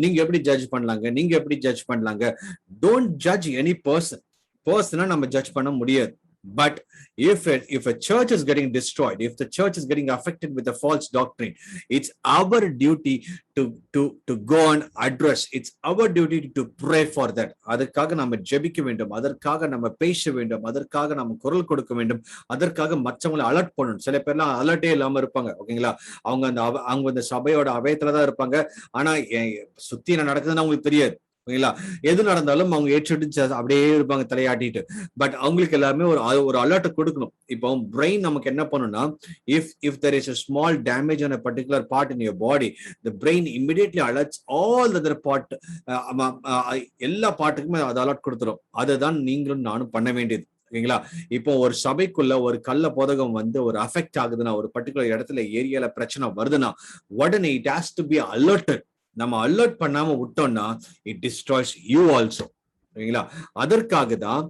நீங்க எப்படி ஜட்ஜ் பண்ணலாங்க, டோன்ட் ஜட்ஜ் எனி பர்சனா நம்ம ஜட்ஜ் பண்ண முடியாது. But if a church is getting destroyed, if the church is getting affected with a false doctrine, it's our duty to go and address. It's our duty to pray for that. அதற்காக நம்ம ஜெபிக்க வேண்டும், அதற்காக நம்ம பேச வேண்டும், அதற்காக நம்ம குரல் கொடுக்க வேண்டும், அதற்காக மற்றவங்களை அலர்ட் பண்ணணும். சில பேர்லாம் அலர்ட்டே இல்லாம இருப்பாங்க, ஓகேங்களா? அவங்க அந்த சபையோட அவையத்துலதான் இருப்பாங்க, ஆனா சுத்தி என்ன நடக்குதுன்னு அவங்களுக்கு தெரியாது, ஓகேங்களா? எது நடந்தாலும் அவங்க ஏற்றுட்டு அப்படியே இருப்பாங்க தலையாட்டிட்டு. பட் அவங்களுக்கு எல்லாருமே ஒரு அலர்ட் கொடுக்கணும். இப்போ பிரெயின் நமக்கு என்ன பண்ணும்னா, if there is a small damage on a particular part in your body, the brain immediately alerts all the other part. எல்லா பார்ட்டுக்குமே அது அலர்ட் கொடுத்துரும். அதுதான் நீங்களும் நானும் பண்ண வேண்டியது, ஓகேங்களா? இப்போ ஒரு சபைக்குள்ள ஒரு கள்ள போதகம் வந்து ஒரு அஃபெக்ட் ஆகுதுன்னா, ஒரு பர்டிகுலர் இடத்துல ஏரியால பிரச்சனை வருதுன்னா, உடனே it has to be alerted. நம்ம அலர்ட் பண்ணாம விட்டோம்னா it destroys you also, ஓகேங்களா? அதற்காக தான்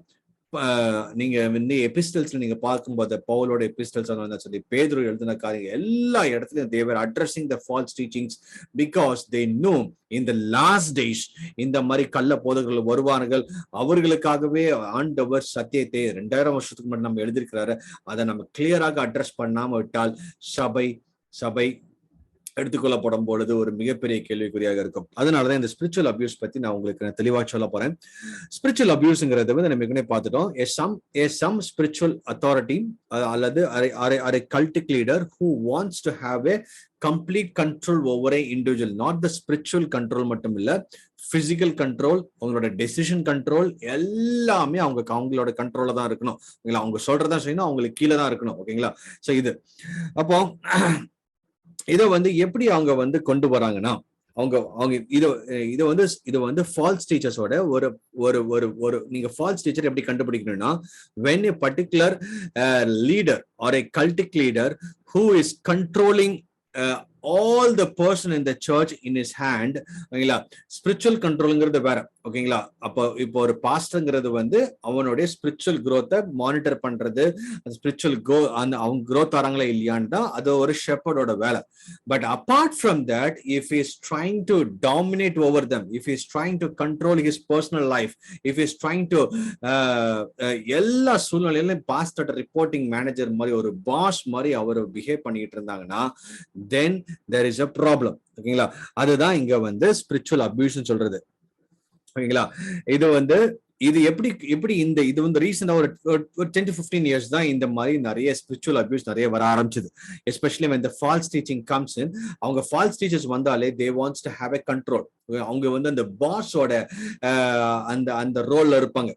நீங்க வந்து எபிஸ்டல்ஸ்ல நீங்க பார்க்கும்போது பவுலோட எபிஸ்டல்ஸ் சொல்லி பேதுரு எழுதின காரியங்கள் எல்லா இடத்துலயும் they were addressing the false teachings because they know in the last days இந்த மாதிரி கள்ள போதகர்கள் வருவார்கள். அவர்களுக்காகவே ஆண்டவர் சத்தியத்தை 2000 வருஷத்துக்கு முன்னாடி நம்ம எழுதியிருக்கிறாரு. அதை நம்ம கிளியராக அட்ரஸ் பண்ணாம விட்டால் சபை எடுத்துக்கொள்ளப்படும் பொழுது ஒரு மிகப்பெரிய கேள்விக்குறியாக இருக்கும். அதனாலதான் இந்த ஸ்பிரிச்சுவல் அபியூஸ் பத்தி நான் உங்களுக்கு தெளிவா சொல்ல போறேன். ஸ்பிரிச்சுவல் அபியூஸ்ங்கிறத வந்து நம்ம ஏற்கனவே பார்த்துட்டோம். some spiritual authority அல்லது a cultic leader who wants to have a complete control over a individual, not the spiritual control மட்டும் இல்ல, physical control, அவங்களோட டெசிஷன் கண்ட்ரோல் எல்லாமே அவங்களோட கண்ட்ரோல்ல தான் இருக்கணும், ஓகேங்களா? அவங்க சொல்றதா செய்யணும், அவங்களுக்கு கீழே தான் இருக்கணும், ஓகேங்களா? சோ இது அப்போ இதை வந்து எப்படி அவங்க வந்து கொண்டு வராங்கன்னா, அவங்க இது வந்து ஃபால்ஸ் டீச்சர்ஸோட ஒரு நீங்க ஃபால்ஸ் டீச்சர் எப்படி கண்டுபிடிக்கணும்னா, when a particular leader or a cultic leader who is controlling all the person in the church in his hand, ஓகேங்களா? ஸ்பிரிச்சுவல் கண்ட்ரோல்ங்கிறது வேற, ஓகேங்களா? அப்போ இப்போ ஒரு பாஸ்டர்ங்கிறது வந்து அவனுடைய ஸ்பிரிச்சுவல் growth-ஐ மானிட்டர் பண்றது, ஸ்பிரிச்சுவல் அவங்க growth ஆறாங்களா இல்லையான்னு தான் அது ஒரு ஷெப்பர்டோட வேலை. But apart from that, if he is trying to dominate over them, if he is trying to control his personal life, if he is trying to எல்லா சூழ்நிலையிலும் பாஸ்டர் ரிப்போர்ட்டிங் மேனேஜர் மாதிரி ஒரு பாஸ் மாதிரி அவர் பிஹேவ் பண்ணிட்டு இருந்தாங்கன்னா, then there is a problem, ஓகேங்களா? அதுதான் இங்க வந்து ஸ்பிரிச்சுவல் அபியூஸ் சொல்றது, ஓகேங்களா? இது எப்படி இது வந்து ரீசெண்டா ஒரு 10 to 15 years தான் இந்த மாதிரி நிறைய ஸ்பிரிச்சுவல் அபியூஸ் நிறைய வர ஆரம்பிச்சது. Especially when the false teaching comes in, அவங்க ஃபால்ஸ் டீச்சர்ஸ் வந்தாலே they wants to have a control. அவங்க வந்து அந்த பாஸோட அந்த ரோல்ல இருப்பாங்க,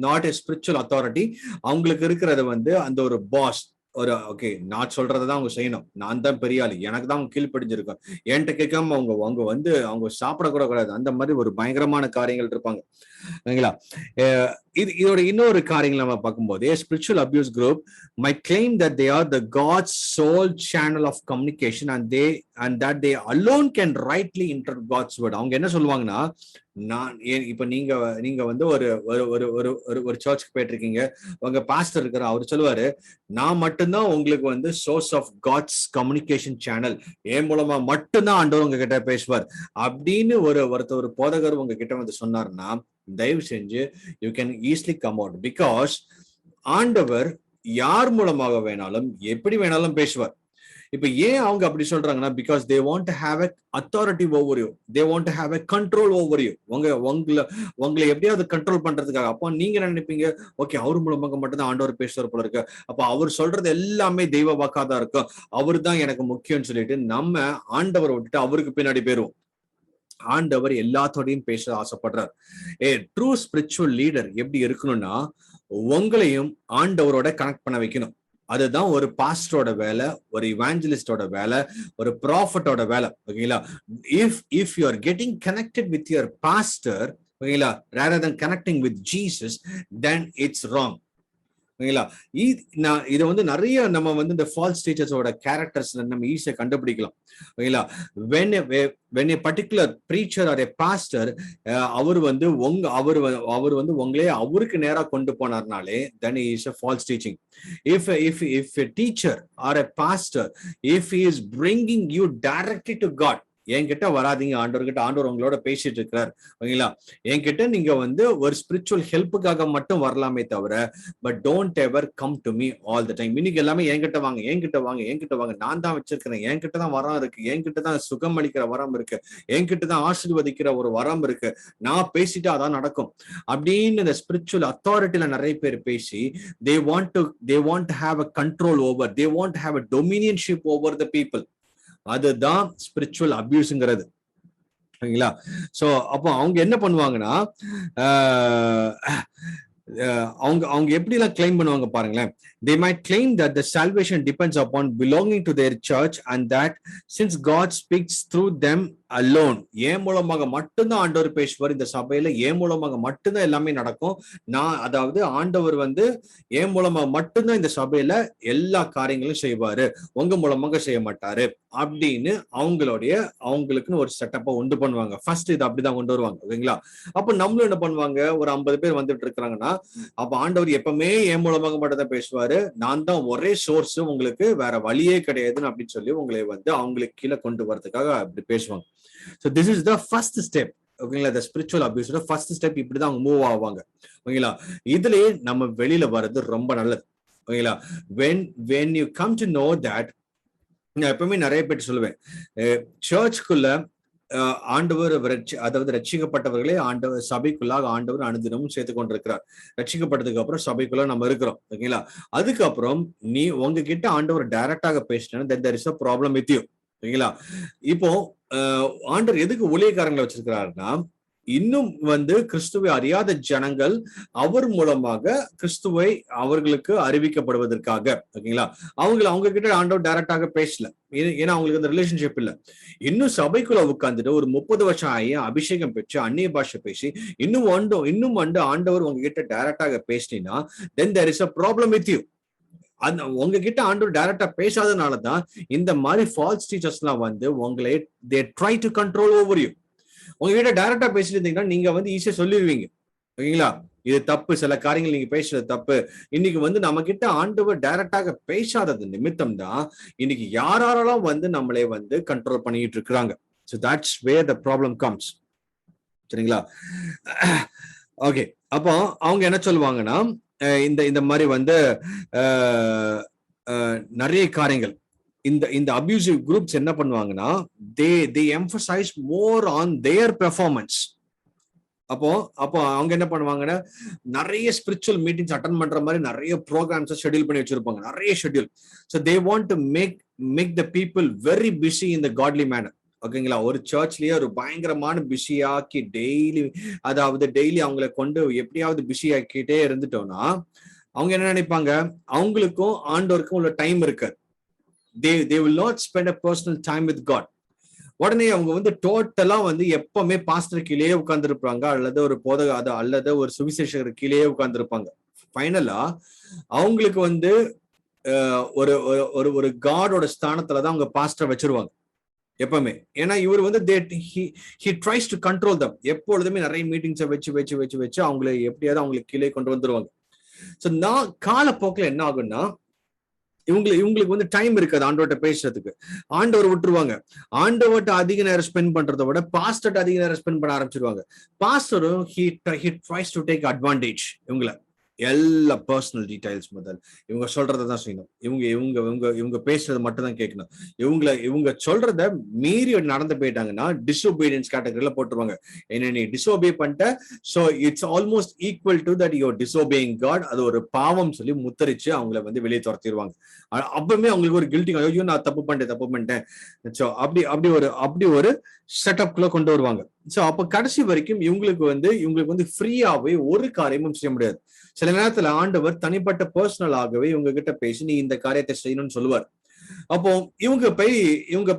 not a spiritual authority. அவங்களுக்கு இருக்கிறது வந்து அந்த ஒரு பாஸ், ஒரு ஓகே நான் சொல்றதான் அவங்க செய்யணும், நான் தான் பெரிய ஆளு, எனக்கு தான் அவங்க கீழ்படிஞ்சிருக்கோம், என்கிட்ட கேட்காம அவங்க சாப்பிட கூட கூடாது, அந்த மாதிரி ஒரு பயங்கரமான காரியங்கள் இருப்பாங்க, ஓகேங்களா? இதோட இன்னொரு காரியங்கள் நம்ம பார்க்கும்போது, spiritual abuse group might claim that they are the God's sole channel of communication and that they alone can rightly enter God's word. அவங்க என்ன சொல்லுவாங்கன்னா, இப்ப நீங்க வந்து ஒரு சர்ச்சுக்கு போயிட்டு இருக்கீங்க, உங்க பாஸ்டர் இருக்கிற அவர் சொல்லுவாரு, நான் மட்டும்தான் உங்களுக்கு வந்து source of God's communication channel, என் மூலமா மட்டும்தான் ஆண்டவர் உங்க கிட்ட பேசுவார் அப்படின்னு ஒரு போதகர் உங்க கிட்ட வந்து சொன்னார்னா, தயவு செஞ்சு you can easily come out. Because ஆண்டவர் யார் மூலமாக வேணாலும் எப்படி வேணாலும் பேசுவார். இப்ப ஏன் அவங்க அப்படி சொல்றாங்கன்னா, because they want to have a authority over you, they want to have a control over you. உங்களை எப்படியாவது கண்ட்ரோல் பண்றதுக்காக. அப்போ நீங்க என்ன நினைப்பீங்க, ஓகே அவர் மூலமாக மட்டும்தான் ஆண்டவர் பேசுவார் போல இருக்கு, அப்ப அவர் சொல்றது எல்லாமே தெய்வ வாக்காதான் இருக்கும், அவரு தான் எனக்கு முக்கியம்னு சொல்லிட்டு நம்ம ஆண்டவரை விட்டுட்டு அவருக்கு பின்னாடி போயிருவோம். ஆண்டவர் எல்லாத்தோடையும் பேச ஆசைப்படுறார். ட்ரூ ஸ்பிரிச்சுவல் லீடர் எப்படி இருக்கணும்னா, உங்களையும் ஆண்டவரோட கனெக்ட் பண்ண வைக்கணும். அதுதான் ஒரு பாஸ்டரோட வேலை, ஒரு இவாஞ்சலிஸ்டோட வேலை, ஒரு ப்ராஃபட்டோட வேலை, ஓகேங்களா? if you are getting connected with your pastor, ஓகேங்களா, rather than connecting with Jesus, then it's wrong, ஓகேங்களா? இது வந்து நிறைய நம்ம வந்து இந்த ஃபால்ஸ் டீச்சர்ஸோட கேரக்டர்ஸ் நம்ம ஈஸியா கண்டுபிடிக்கலாம், ஓகேங்களா? when a particular preacher or a pastor அவர் வந்து உங்களே அவருக்கு நேரா கொண்டு போனார்னாலே then he is a false teaching. If a teacher or a pastor, if he is bringing you directly to God, என்கிட்ட வராதீங்க ஆண்டவர்கிட்ட, ஆண்டவர் உங்களோட பேசிட்டு இருக்கிறார். ஓகேங்களா? என்கிட்ட நீங்க வந்து ஒரு ஸ்பிரிச்சுவல் ஹெல்ப்புக்காக மட்டும் வரலாமே தவிர, but don't ever come to me all the time. இன்னைக்கு எல்லாமே என்கிட்ட வாங்க, என்கிட்ட வாங்க, என்கிட்ட வாங்க, நான் தான் வச்சிருக்கிறேன், என்கிட்ட தான் வரம் இருக்கு, என்கிட்ட தான் சுகம் அளிக்கிற வரம் இருக்கு, என்கிட்ட தான் ஆசீர்வதிக்கிற ஒரு வரம் இருக்கு, நான் பேசிட்டு அதான் நடக்கும் அப்படின்னு இந்த ஸ்பிரிச்சுவல் அத்தாரிட்டியில நிறைய பேர் பேசி they want to have a control over, they want to have a dominionship over the people. அதுதான் ஸ்பிரிச்சுவல் அபியூஸ்ங்கிறது. ஓகேங்களா? சோ அப்போ அவங்க என்ன பண்ணுவாங்கன்னா, அவங்க எப்படி எல்லாம் கிளைம் பண்ணுவாங்க பாருங்களேன். They might claim that the salvation depends upon belonging to their church and that since God speaks through them alone, ஏன் மூலமாக மட்டும்தான் ஆண்டவர் பேசுவார் இந்த சபையில, ஏன் மூலமாக மட்டும்தான் எல்லாமே நடக்கும், நான் அதாவது ஆண்டவர் வந்து ஏன் மூலமாக மட்டும்தான் இந்த சபையில எல்லா காரியங்களும் செய்வாரு, உங்க மூலமாக செய்ய மாட்டாரு அப்படின்னு அவங்களுக்குன்னு ஒரு செட்டப்பை உண்டு பண்ணுவாங்க. ஃபர்ஸ்ட் இது அப்படிதான் கொண்டு வருவாங்க. ஓகேங்களா? அப்ப நம்மளும் என்ன பண்ணுவாங்க, ஒரு 50 பேர் வந்துட்டு இருக்கிறாங்கன்னா, அப்ப ஆண்டவர் எப்பவுமே என் மூலமாக மட்டும் தான் பேசுவாரு, நான் தான் ஒரே சோர்ஸ், உங்களுக்கு வேற வழியே கிடையாதுன்னு அப்படின்னு சொல்லி உங்களை வந்து அவங்களுக்கு கீழே கொண்டு வரதுக்காக அப்படி பேசுவாங்க. So this is the first step. ஓகேங்களா? the spiritual abuse first step இப்படிதான் அவங்க மூவ் ஆவாங்க. ஓகேங்களா? இதுலயே நம்ம வெளியில வர்றது ரொம்ப நல்லது. ஓகேங்களா? when you come to know that, நான் எப்பவுமே நிறைய பேர் சொல்லுவேன், சர்ச்சுக்குள்ள ஆண்டவர் அதாவது ரட்சிக்கப்பட்டவர்களே ஆண்டவர் சபைக்குள்ளாக ஆண்டவர் அனுதினமும் சேர்த்து கொண்டிருக்கிறார். ரட்சிக்கப்பட்டதுக்கு அப்புறம் சபைக்குள்ள நம்ம இருக்கிறோம். ஓகேங்களா? அதுக்கப்புறம் நீ உங்ககிட்ட ஆண்டவர் டைரக்டாக பேசினா then there is a problem with you. ஓகேங்களா? இப்போ ஆண்டவர் எதுக்கு ஊழியக்காரங்களை வச்சிருக்கிறாருன்னா, இன்னும் வந்து கிறிஸ்துவை அறியாத ஜனங்கள் அவர் மூலமாக கிறிஸ்துவை அவர்களுக்கு அறிவிக்கப்படுவதற்காக. ஓகேங்களா? அவங்க கிட்ட ஆண்டவர் டைரக்டாக பேசல, ஏன்னா அவங்களுக்கு அந்த ரிலேஷன்ஷிப் இல்ல. இன்னும் சபைக்குள்ள உட்கார்ந்துட்டு ஒரு 30 வருஷம் ஆகி அபிஷேகம் பெற்று அந்நிய பாஷை பேசி இன்னும் ஆண்டவர் உங்ககிட்ட டைரக்டாக பேசினா then there is a problem with you. உங்ககிட்ட ஆண்டவர் டைரக்டா பேசாதனாலதான் இந்த மாதிரி ஃபால்ஸ் டீச்சர்ஸ் எல்லாம் வந்து உங்களை they try to control over you. உங்ககிட்ட டைரக்டா பேசிட்டு இருந்தீங்கன்னா நீங்க வந்து ஈஸியா சொல்லிடுவீங்க. ஓகேங்களா? இது தப்பு, சில காரியங்கள் நீங்க பேசுறது தப்பு. இன்னைக்கு வந்து நம்ம கிட்ட ஆண்டவர் டைரக்டாக பேசாதது நிமித்தம் தான் இன்னைக்கு யாரெல்லாம் வந்து நம்மளே வந்து கண்ட்ரோல் பண்ணிட்டு இருக்கிறாங்க. So that's where the problem comes. சரிங்களா? ஓகே, அப்போ அவங்க என்ன சொல்லுவாங்கன்னா, இந்த மாதிரி வந்து நிறைய காரியங்கள் இந்த அபியூசிவ் குரூப்ஸ் என்ன பண்ணுவாங்கன்னா, they emphasize more on their performance. அப்போ அவங்க என்ன பண்ணுவாங்கன்னா, நிறைய ஸ்பிரிச்சுவல் மீட்டிங்ஸ் அட்டெண்ட் பண்ற மாதிரி நிறைய ப்ரோக்ராம்ஸ் ஷெட்யூல் பண்ணி வச்சிருப்பாங்க, நிறைய schedule. So they want to make the people very busy in the godly manner. ஓகேங்களா? ஒரு சர்ச்லயே ஒரு பயங்கரமான பிஸியாக்கி டெய்லி அவங்களை கொண்டு எப்படியாவது பிஸி ஆக்கிட்டே இருந்துட்டோம்னா அவங்க என்ன நினைப்பாங்க, அவங்களுக்கும் ஆண்டவருக்கும் உள்ள டைம் இருக்காது. they will not spend a personal time with God. உடனே அவங்க வந்து டோட்டலா வந்து எப்பவுமே பாஸ்டர் கீழே உட்கார்ந்துருப்பாங்க, அல்லது ஒரு அல்லது ஒரு சுவிசேஷகர் கீழே உட்கார்ந்துருப்பாங்க. ஃபைனலா அவங்களுக்கு வந்து ஒரு காடோட ஸ்தானத்துலதான் அவங்க பாஸ்டர் வச்சிருவாங்க எப்பவுமே. ஏன்னா இவர் வந்து he tries to control them. எப்பொழுதுமே நிறைய மீட்டிங்ஸை வச்சு அவங்களை எப்படியாவது அவங்களுக்கு கீழே கொண்டு வந்துருவாங்க. ஸோ நான் காலப்போக்கில் என்ன ஆகும்னா, இவங்களுக்கு வந்து டைம் இருக்காது ஆண்டவர்கிட்ட பேசுறதுக்கு. ஆண்டவர் விட்டுருவாங்க. ஆண்டவர்கிட்ட அதிக நேரம் ஸ்பெண்ட் பண்றதை விட பாஸ்டர்ட்ட அதிக நேரம் ஸ்பெண்ட் பண்ண ஆரம்பிச்சிருவாங்க. பாஸ்டரும் he tries to take advantage. இவங்களை எல்லா பர்சனல் டீடைல்ஸ் முதல் இவங்க சொல்றதான் செய்யணும், இவங்க பேசுறது மட்டும் தான் கேட்கணும். இவங்க சொல்றத மீறி நடந்து போயிட்டாங்கன்னா டிஸ்ஒபீடியன்ஸ் கேட்டகரியில போட்டுருவாங்க. என்ன நீ டிஸ்ஒபே பண்ணிட்ட, so it's almost equal to that you disobeying God. அது ஒரு பாவம் சொல்லி முத்தரிச்சு அவங்கள வந்து வெளியே துரத்திடுவாங்க. அப்பவுமே அவங்களுக்கு ஒரு கில்ட்டி, ஐயோ நான் தப்பு பண்ணிட்டேன். சோ அப்படி ஒரு செட்டப்குள்ள கொண்டு வருவாங்க. சோ அப்ப கடைசி வரைக்கும் இவங்களுக்கு வந்து ஃப்ரீயாவே ஒரு காரியமும் செய்ய முடியாது. சில நேரத்துல ஆண்டவர் தனிப்பட்ட பர்சனலாகவே இவங்க கிட்ட பேசி நீ இந்த காரியத்தை செய்யணும்னு சொல்லுவார். அப்போ இவங்க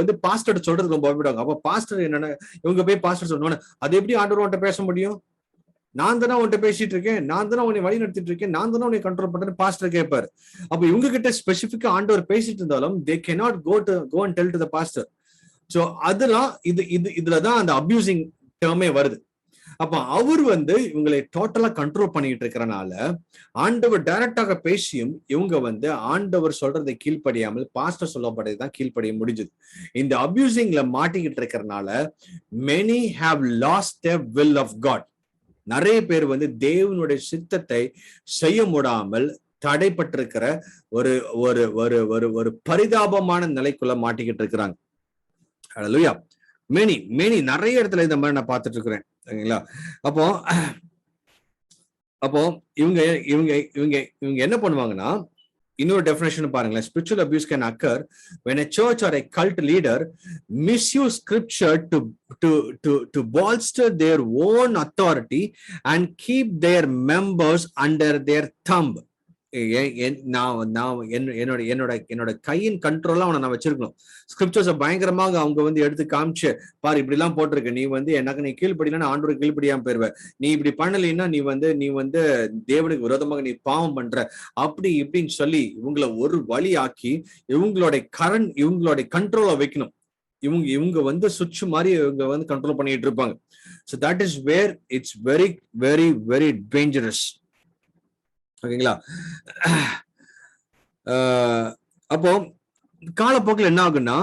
வந்து பாஸ்டர் சொல்றது ரொம்ப பயப்படுவாங்க. அப்ப பாஸ்டர் என்னன்னா, இவங்க போய் பாஸ்டர் சொல்லுவாங்க, அது எப்படி ஆண்டவர் உன்கிட்ட பேச முடியும், நான் தானே உன்கிட்ட பேசிட்டு இருக்கேன், நான் தானே உன்னை வழி நடத்திட்டு இருக்கேன், நான் தானே உன்னை கண்ட்ரோல் பண்றேன்னு பாஸ்டர் கேட்பாரு. அப்ப இவங்க கிட்ட ஸ்பெசிபிக்கா ஆண்டவர் பேசிட்டு இருந்தாலும் they cannot go and tell to the pastor. So அதெல்லாம் இதுலதான் அந்த அபியூசிங் டேர்மே வருது. அப்ப அவர் வந்து இவங்களை டோட்டலா கண்ட்ரோல் பண்ணிட்டு இருக்கிறனால ஆண்டவர் டைரக்டாக பேசியும் இவங்க வந்து ஆண்டவர் சொல்றதை கீழ்ப்படியாமல் பாஸ்டர் சொல்லப்பட்டதுதான் கீழ்ப்படிய முடிஞ்சது. இந்த அபியூசிங்ல மாட்டிக்கிட்டு இருக்கிறனால many have lost their will of God. நிறைய பேர் வந்து தேவனுடைய சித்தத்தை செய்ய முடியாமல் தடைப்பட்டிருக்கிற ஒரு ஒரு ஒரு ஒரு ஒரு பரிதாபமான நிலைக்குள்ள மாட்டிக்கிட்டு இருக்கிறாங்க. ஹல்லேலூயா. மெனி நிறைய இடத்துல இந்த மாதிரி நான் பார்த்துட்டு இருக்கிறேன். சரிங்களா? அப்போ அப்போ இவங்க இவங்க இவங்க இவங்க என்ன பண்ணுவாங்கன்னா, இன்னொரு டெஃபினேஷன் பாருங்களேன். Spiritual abuse can occur when a church or a cult leader misuse scripture to bolster their own authority and keep their members under their thumb. என்னோட கையின் கண்ட்ரோலா அவனை நான் வச்சிருக்கணும். ஸ்கிரிப்சர்ஸ பயங்கரமாக அவங்க வந்து எடுத்து காமிச்சு, பாரு இப்படி எல்லாம் போட்டிருக்கு, நீ வந்து எனக்கு நீ கீழ்படினா ஆண்டோட கீழ்படியாம போயிருவ, நீ இப்படி பண்ணலைன்னா நீ வந்து தேவனுக்கு விரோதமாக நீ பாவம் பண்ற, அப்படி இப்படின்னு சொல்லி இவங்களை ஒரு வழி ஆக்கி இவங்களுடைய கண்ட்ரோலை வைக்கணும். இவங்க வந்து சுவிட்ச் மாதிரி இவங்க வந்து கண்ட்ரோல் பண்ணிட்டு இருப்பாங்க. So that is where it's very very very dangerous. ஓகேங்களா? அப்போ காலப்போக்கில் என்ன ஆகுன்னா,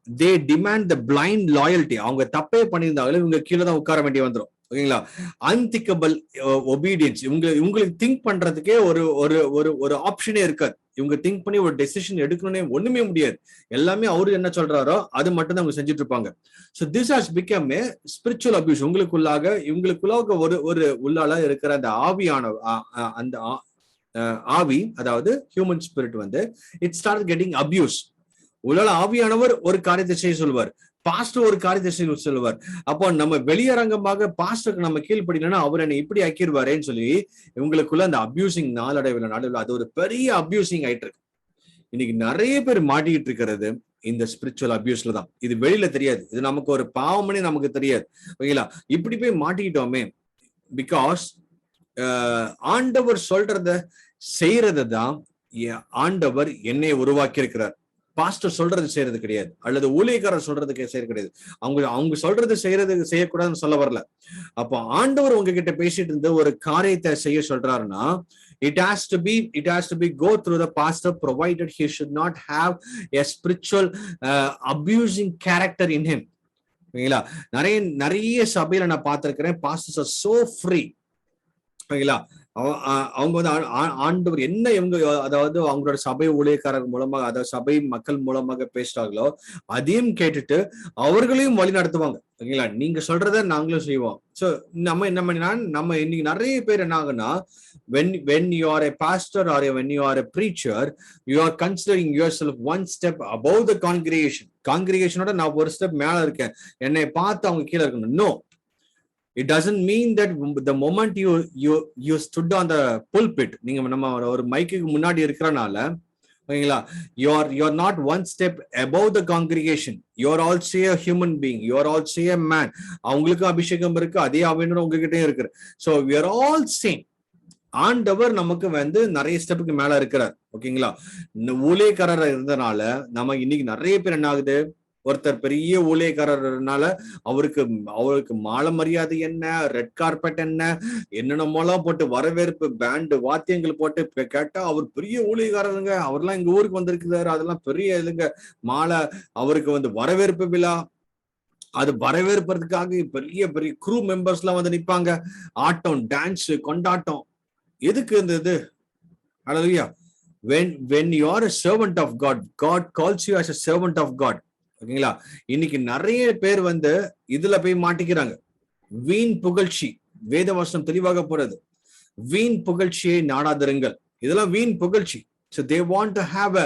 தே டிமாண்ட் த பிளைண்ட் லாயல்டி. அவங்க தப்பே பண்ணியிருந்தாலும் இவங்க கீழே தான் உட்கார வேண்டிய வந்துடும். ஓகேங்களா? Unthinkable obedience. இவங்களுக்கு திங்க் பண்றதுக்கே ஒரு ஒரு ஒரு ஒரு ஆப்ஷனே இருக்காது. இவங்க திங்க் பண்ணி ஒரு டெசிஷன் எடுக்கணும்னே ஒண்ணுமே முடியாது. எல்லாமே அவரு என்ன சொல்றாரோ அது மட்டும் தான் அவங்க செஞ்சுட்டு இருப்பாங்க. So this has become a spiritual abuse. இவங்களுக்குள்ளாக ஒரு ஒரு உள்ளால இருக்கிற அந்த ஆவியான அந்த ஆவி, அதாவது ஹியூமன் ஸ்பிரிட் வந்து இட் ஸ்டார்ட் கெட்டிங் அபியூஸ். உள்ளால ஆவியானவர் ஒரு காரியத்தை செய்ய சொல்லுவார், பாஸ்டர் ஒரு காரியத்தை செய்ய சொல்லுவார். அப்போ நம்ம வெளியரங்கமாக பாஸ்டருக்கு நம்ம கீழ்படினா அவர் என்னை இப்படி ஆக்கிடுவாரேன்னு சொல்லி இவங்களுக்குள்ள அந்த அபியூசிங் நாளடைவில் அது ஒரு பெரிய அபியூசிங் ஆயிட்டு இருக்கு. இன்னைக்கு நிறைய பேர் மாட்டிக்கிட்டு இருக்கிறது இந்த ஸ்பிரிச்சுவல் அபியூஸ்ல தான். இது வெளியில தெரியாது, இது நமக்கு ஒரு பாவம்னே நமக்கு தெரியாது. ஓகேங்களா? இப்படி போய் மாட்டிக்கிட்டோமே, பிகாஸ் ஆண்டவர் சொல்றத செய்யறத தான் ஆண்டவர் என்னை உருவாக்கி இருக்கிறார். பாஸ்டர் சொல்றது செய்யறது கிடையாது, அல்லது ஊழியக்காரர் சொல்றதுக்கு செய்யறது கிடையாது. அவங்க சொல்றது செய்யக்கூடாதுன்னு சொல்ல வரல. அப்போ ஆண்டவர் உங்ககிட்ட பேசிட்டு இருந்து ஒரு காரியத்தை செய்ய சொல்றாருன்னா, it has to be go through the pastor, provided he should not have a spiritual abusing character in him. ஓகேங்களா? நிறைய சபையில நான் பார்த்திருக்கிறேன், pastors are so free. ஓகேங்களா? அவங்க வந்து ஆண்டவர் என்ன இவங்க, அதாவது அவங்களோட சபை ஊழியக்காரர் மூலமாக, அதாவது சபை மக்கள் மூலமாக பேசுறாங்களோ அதையும் கேட்டுட்டு அவர்களையும் வழி நடத்துவாங்க. ஓகேங்களா? நீங்க சொல்றத நாங்களும் செய்வோம். சோ நம்ம இன்னைக்கு நிறைய பேர் என்ன ஆகுன்னா, when you are a pastor or when you are a preacher, you are considering yourself one step above the congregationோட நான் ஒரு ஸ்டெப் மேல இருக்கேன், என்னை பார்த்து அவங்க கீழே இருக்கணும். No, it doesn't mean that the moment you stood on the pulpit, நீங்க நம்ம ஒரு மைக்குக்கு முன்னாடி இருக்கிறனால, ஓகேங்களா, you are not one step above the congregation. You are also a human being, you are also a man. அவங்களுக்கு அபிஷேகம் இருக்கு, அதே ஆவியானவர் உங்ககிட்டயும் இருக்கு. So we are all same. ஆண்டவர் நமக்கு வந்து நிறைய ஸ்டெப்புக்கு மேல இருக்கிறார். ஓகேங்களா? ஊழியக்காரர் இருந்தனால நம்ம இன்னைக்கு நிறைய பேர் என்ன ஆகுது, ஒருத்தர் பெரிய ஊழியக்காரர்னால அவருக்கு மாலை மரியாதை என்ன, ரெட் கார்பெட் என்னென்னமோலாம் போட்டு வரவேற்பு பேண்டு வாத்தியங்கள் போட்டு கேட்டா அவர் பெரிய ஊழியக்காரருங்க, அவர்லாம் எங்க ஊருக்கு வந்திருக்கிறாரு, அதெல்லாம் பெரிய இதுங்க மாலை, அவருக்கு வந்து வரவேற்பு விழா, அது வரவேற்பதற்காக பெரிய பெரிய க்ரூ மெம்பர்ஸ் எல்லாம் வந்து நிப்பாங்க, ஆட்டம் டான்ஸ் கொண்டாட்டம். எதுக்கு இந்த இது? ஹல்லேலூயா. when you are a servant of God calls you as a servant of God. ஓகேங்களா? இன்னைக்கு நிறைய பேர் வந்து இதுல போய் மாட்டிக்கிறாங்க. வீண் புகழ்ச்சி, வேதவசனம் தெளிவாக போறது, வீண் புகழ்ச்சியை நாடாதிருங்கள். இதெல்லாம் வீண் புகழ்ச்சி. So they want to have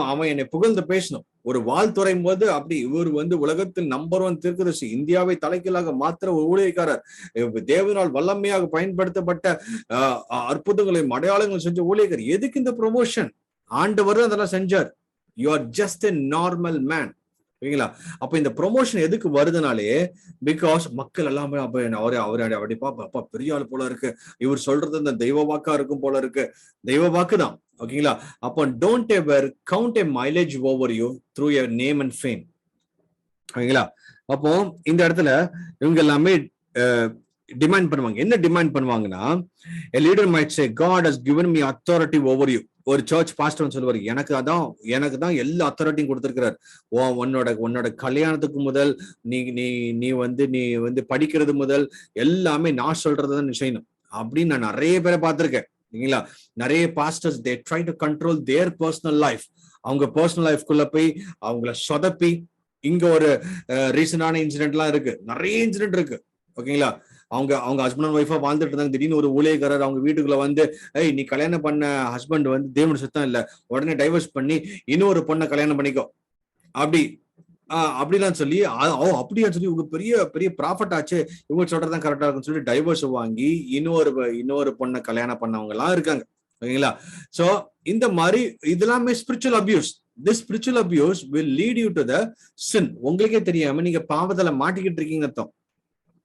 அவன் என்னை புகழ்ந்து பேசணும். ஒரு வாழ்த்துறை போது அப்படி இவர் வந்து உலகத்தில் நம்பர் 1 தீர்க்கதரிசி, இந்தியாவை தலைக்கீழாக மாத்திர ஒரு ஊழியக்காரர், தேவனால் வல்லமையாக பயன்படுத்தப்பட்ட அற்புதங்களையும் அடையாளங்களும் செஞ்ச ஊழியக்காரர். எதுக்கு இந்த ப்ரொமோஷன்? ஆண்டவர் அதெல்லாம் செஞ்சார். You are just a normal man. ஓகேங்களா? அப்ப இந்த ப்ரொமோஷன் எதுக்கு வருதுனாலே, பிகாஸ் மக்கள் எல்லாமே அப்படி பாப்பா பெரிய ஆள் போல இருக்கு, இவர் சொல்றது இந்த தெய்வ வாக்கா இருக்கும் போல இருக்கு. தெய்வ வாக்கு தான். ஓகேங்களா? அப்போ don't ever count a mileage over you through your name and fame. ஓகேங்களா? அப்போ இந்த இடத்துல இவங்க எல்லாமே டிமாண்ட் பண்ணுவாங்க. என்ன டிமாண்ட் பண்ணுவாங்கன்னா, a leader might say God has given me authority over you. ஒரு சர்ச் பாஸ்டர் சொல்லுவாரு, எனக்கு தான் எல்லா அத்தாரிட்டியும் கொடுத்திருக்கிறார். உன்னோட கல்யாணத்துக்கு முதல் நீ நீ நீ வந்து படிக்கிறது முதல் எல்லாமே நான் சொல்றதுதான் நீ செய்யணும் அப்படின்னு நான் நிறைய பேரை பார்த்திருக்கேன். இல்லைங்களா? நிறைய pastors they try to control their personal life. அவங்க பர்சனல் லைஃப்குள்ள போய் அவங்கள சொதப்பி, இங்க ஒரு ரீசனான இன்சிடென்ட்லாம் இருக்கு, நிறைய இன்சிடென்ட் இருக்கு. ஓகேங்களா? அவங்க ஹஸ்பண்ட் அண்ட் ஒய்ஃபா வாழ்ந்துட்டு இருந்தாங்க. திடீர்னு ஒரு ஊழியக்காரர் அவங்க வீட்டுக்குள்ள வந்து, நீ கல்யாணம் பண்ண ஹஸ்பண்ட் வந்து தேவன் சுத்தம் இல்ல, உடனே டைவர்ஸ் பண்ணி இன்னொரு பொண்ணை கல்யாணம் பண்ணிக்கோ அப்படிலாம் சொல்லி, அப்படியா சொல்லி இவங்க பெரிய பெரிய ப்ராஃபிட் ஆச்சு, இவங்க சொல்றதுதான் கரெக்டா இருக்குன்னு சொல்லி டைவர்ஸ் வாங்கி இன்னொரு பொண்ணை கல்யாணம் பண்ணவங்க எல்லாம் இருக்காங்க. ஓகேங்களா? சோ இந்த மாதிரி இதெல்லாமே spiritual abuse. This spiritual abuse will lead you to the sin. உங்களுக்கே தெரியாம நீங்க பாவத்துல மாட்டிக்கிட்டு இருக்கீங்க அர்த்தம்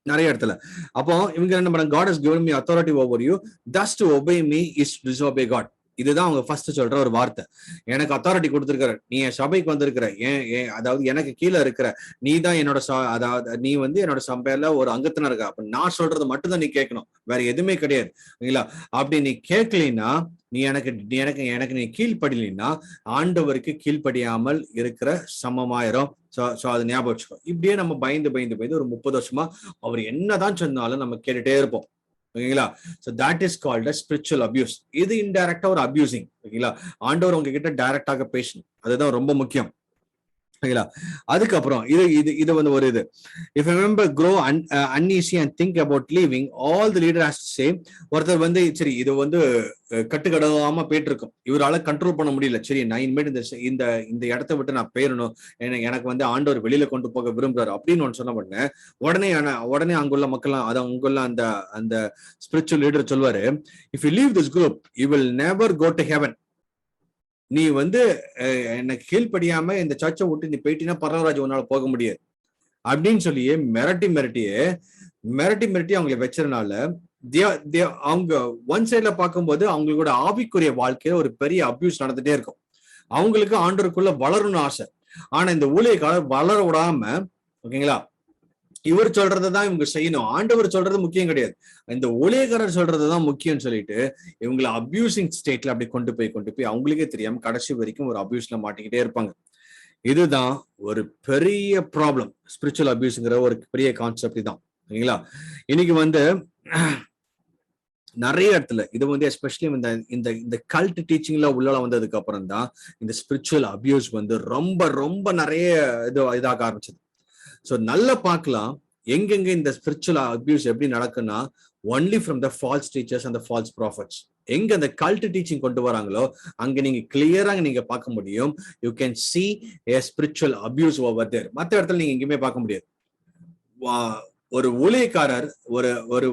நிறைய இடத்துல. அப்போ இவங்க என்ன பண்ண, God has given me authority over you, thus to obey me is to disobey God. இதுதான் அவங்க ஃபர்ஸ்ட் சொல்ற ஒரு வார்த்தை. எனக்கு அத்தாரிட்டி கொடுத்திருக்கிற, நீ என் சபைக்கு வந்திருக்கிற, அதாவது எனக்கு கீழே இருக்கிற நீ தான் என்னோட அதாவது நீ வந்து என்னோட சபையில ஒரு அங்கத்தினர் இருக்க. அப்ப நான் சொல்றது மட்டும் தான் நீ கேட்கணும், வேற எதுவுமே கிடையாது. இல்லைங்களா? அப்படி நீ கேட்கலினா, நீ எனக்கு நீ கீழ்ப்படினா ஆண்டவருக்கு கீழ்ப்படியாமல் இருக்கிற சமமாயிரும். சோ அது ஞாபகம் வச்சுக்கோ. இப்படியே நம்ம பயந்து ஒரு 30 வருஷமா அவர் என்னதான் சொன்னாலும் நம்ம கேட்டுட்டே இருப்போம். ஓகேங்களா? So that is called a spiritual abuse. இது இன்டைரக்டா ஒரு அபியூசிங். ஓகேங்களா? ஆண்டவர் உங்ககிட்ட டைரக்டாக பேசணும், அதுதான் ரொம்ப முக்கியம். ஓகேங்களா? அதுக்கப்புறம் இது வந்து ஒரு இது, if a member grow uneasy and think about leaving, all the leader has to say, ஒருத்தர் வந்து சரி இது வந்து கட்டுக்கடவாம போயிட்டு இருக்கும், இவரால கண்ட்ரோல் பண்ண முடியல, சரி நான் இனிமேட்டு இந்த இடத்த விட்டு நான் போயிடணும், எனக்கு வந்து ஆண்டவர் வெளியில கொண்டு போக விரும்புறாரு அப்படின்னு ஒன்று சொன்ன உடனே அங்குள்ள மக்கள், அது அங்குள்ள அந்த ஸ்பிரிச்சுவல் லீடர் சொல்வாரு, if you leave this group you will never go to heaven. நீ வந்து எனக்கு கீழ்படியாம இந்த சர்ச்சை விட்டு நீ போயிட்டீங்கன்னா பரவராஜ் உன்னால போக முடியாது அப்படின்னு சொல்லியே மிரட்டி அவங்களை வச்சதுனால அவங்க ஒன் சைட்ல பார்க்கும்போது அவங்களோட ஆவிக்குரிய வாழ்க்கையில ஒரு பெரிய அபியூஸ் நடந்துட்டே இருக்கும். அவங்களுக்கு ஆண்டவருக்குள்ள வளரணும்னு ஆசை, ஆனா இந்த ஊழியக்காரர் வளர விடாம, ஓகேங்களா, இவர் சொல்றதுதான் இவங்க செய்யணும், ஆண்டவர் சொல்றது முக்கியம் கிடையாது, இந்த ஊழியக்காரர் சொல்றதுதான் முக்கியம் சொல்லிட்டு இவங்களை அபியூசிங் ஸ்டேட்ல அப்படி கொண்டு போய் அவங்களுக்கே தெரியாம கடைசி வரைக்கும் ஒரு அபியூஸ்ல மாட்டிக்கிட்டே இருப்பாங்க. இதுதான் ஒரு பெரிய ப்ராப்ளம். ஸ்பிரிச்சுவல் அபியூஸ்ங்கிற ஒரு பெரிய கான்செப்ட் தான். ஓகேங்களா? இன்னைக்கு வந்து நிறைய இடத்துல இது வந்து எஸ்பெஷலி இந்த கல்ட் டீச்சிங்ல உள்ள வந்ததுக்கு அப்புறம் தான் இந்த ஸ்பிரிச்சுவல் அபியூஸ் வந்து ரொம்ப நிறைய இதாக ஆரம்பிச்சது. சோ நல்லா பார்க்கலாம் எங்கெங்க இந்த ஸ்பிரிச்சுவல் அபியூஸ் எப்படி நடக்குன்னா, only from the false teachers and the false prophets. எங்க அந்த கல்ட் டீச்சிங் கொண்டு வராங்களோ அங்க நீங்க கிளியரா நீங்க பார்க்க முடியும். You can see a spiritual abuse over there. மற்ற இடத்துல நீங்க எங்கேயுமே பார்க்க முடியாது. ஒரு ஊழியக்காரர்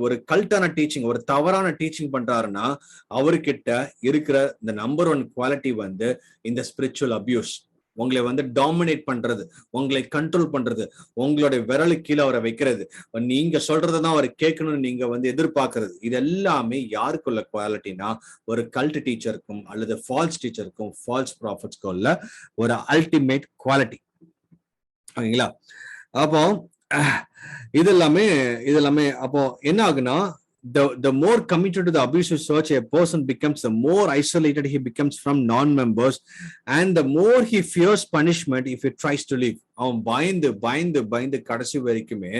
ஒரு கல்ட்டான டீச்சிங், ஒரு தவறான டீச்சிங் பண்றாருன்னா அவர்கிட்ட இருக்கிற இந்த நம்பர் 1 குவாலிட்டி வந்து இந்த ஸ்பிரிச்சுவல் அபியூஸ். உங்களை வந்து டாமினேட் பண்றது, உங்களை கண்ட்ரோல் பண்றது, உங்களுடைய விரலுக்கு கீழே அவரை வைக்கிறது, நீங்க சொல்றதுதான் அவர் கேட்கணும்னு நீங்க வந்து எதிர்பார்க்கறது, இது எல்லாமே யாருக்குள்ள குவாலிட்டினா ஒரு கல்ட் டீச்சருக்கும் அல்லது ஃபால்ஸ் டீச்சருக்கும் ஃபால்ஸ் ப்ராஃபிட்ஸ்க்கும் உள்ள ஒரு அல்டிமேட் குவாலிட்டி. ஓகேங்களா? அப்போ இதெல்லாமே அப்போ என்ன ஆகுனா, the more committed to the abusive search a person becomes, the more isolated he becomes from non-members, and the more he fears punishment if he tries to leave. அவன் பயந்து கடைசி வரைக்குமே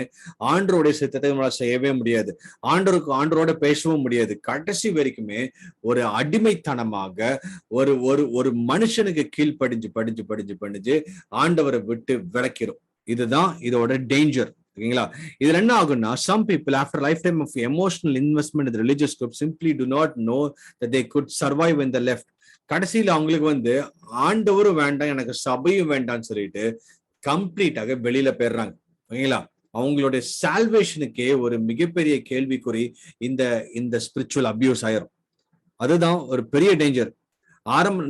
ஆண்டவருடைய சித்தத்தை நம்மளால செய்யவே முடியாது, ஆண்டவரோட பேசவும் முடியாது. கடைசி வரைக்குமே ஒரு அடிமைத்தனமாக ஒரு மனுஷனுக்கு கீழ்படிஞ்சு ஆண்டவரை விட்டு விளக்கிறோம். இதுதான் இதோட டேஞ்சர். ஓகேங்களா? இதுல என்ன ஆகும்னா, some people after a lifetime of emotional investment in the religious group simply do not know that they could survive when they left. கடைசியில அவங்களுக்கு வந்து ஆண்டவரும் வேண்டாம், எனக்கு சபையும் வேண்டாம்னு சொல்லிட்டு கம்ப்ளீட்டாக வெளியில போயிடுறாங்க. ஓகேங்களா? அவங்களுடைய சால்வேஷனுக்கே ஒரு மிகப்பெரிய கேள்விக்குறி இந்த ஸ்பிரிச்சுவல் அபியூஸ் ஆயிரும். அதுதான் ஒரு பெரிய டேஞ்சர்.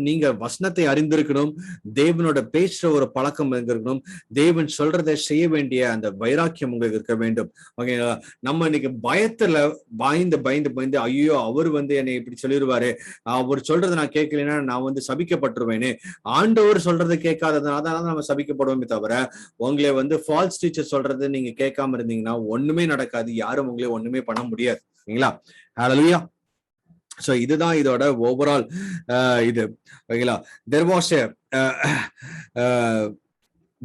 நீங்க வசனத்தை அறிந்திருக்கணும், தேவனோட பேசுற ஒரு பழக்கம் இருக்கணும், தேவன் சொல்றதை செய்ய வேண்டிய அந்த வைராக்கியம் உங்களுக்கு இருக்க வேண்டும். ஓகேங்களா? நம்ம இன்னைக்கு பயத்துல பயந்து பயந்து பயந்து ஐயோ அவர் என்னை இப்படி சொல்லிடுவாரு, அவர் சொல்றதை நான் கேட்கலைன்னா நான் சபிக்கப்பட்டுருவேன்னு, ஆண்டவர் சொல்றதை கேட்காததுனால தான் நம்ம சபிக்கப்படுவோமே தவிர, உங்களை ஃபால்ஸ் டீச்சர் சொல்றது நீங்க கேட்காம இருந்தீங்கன்னா ஒண்ணுமே நடக்காது, யாரும் உங்களை ஒண்ணுமே பண்ண முடியாது. சரிங்களா? ஹல்லேலூயா. சோ இதுதான் இதோட ஓவரால் இது. ஓகேங்களா?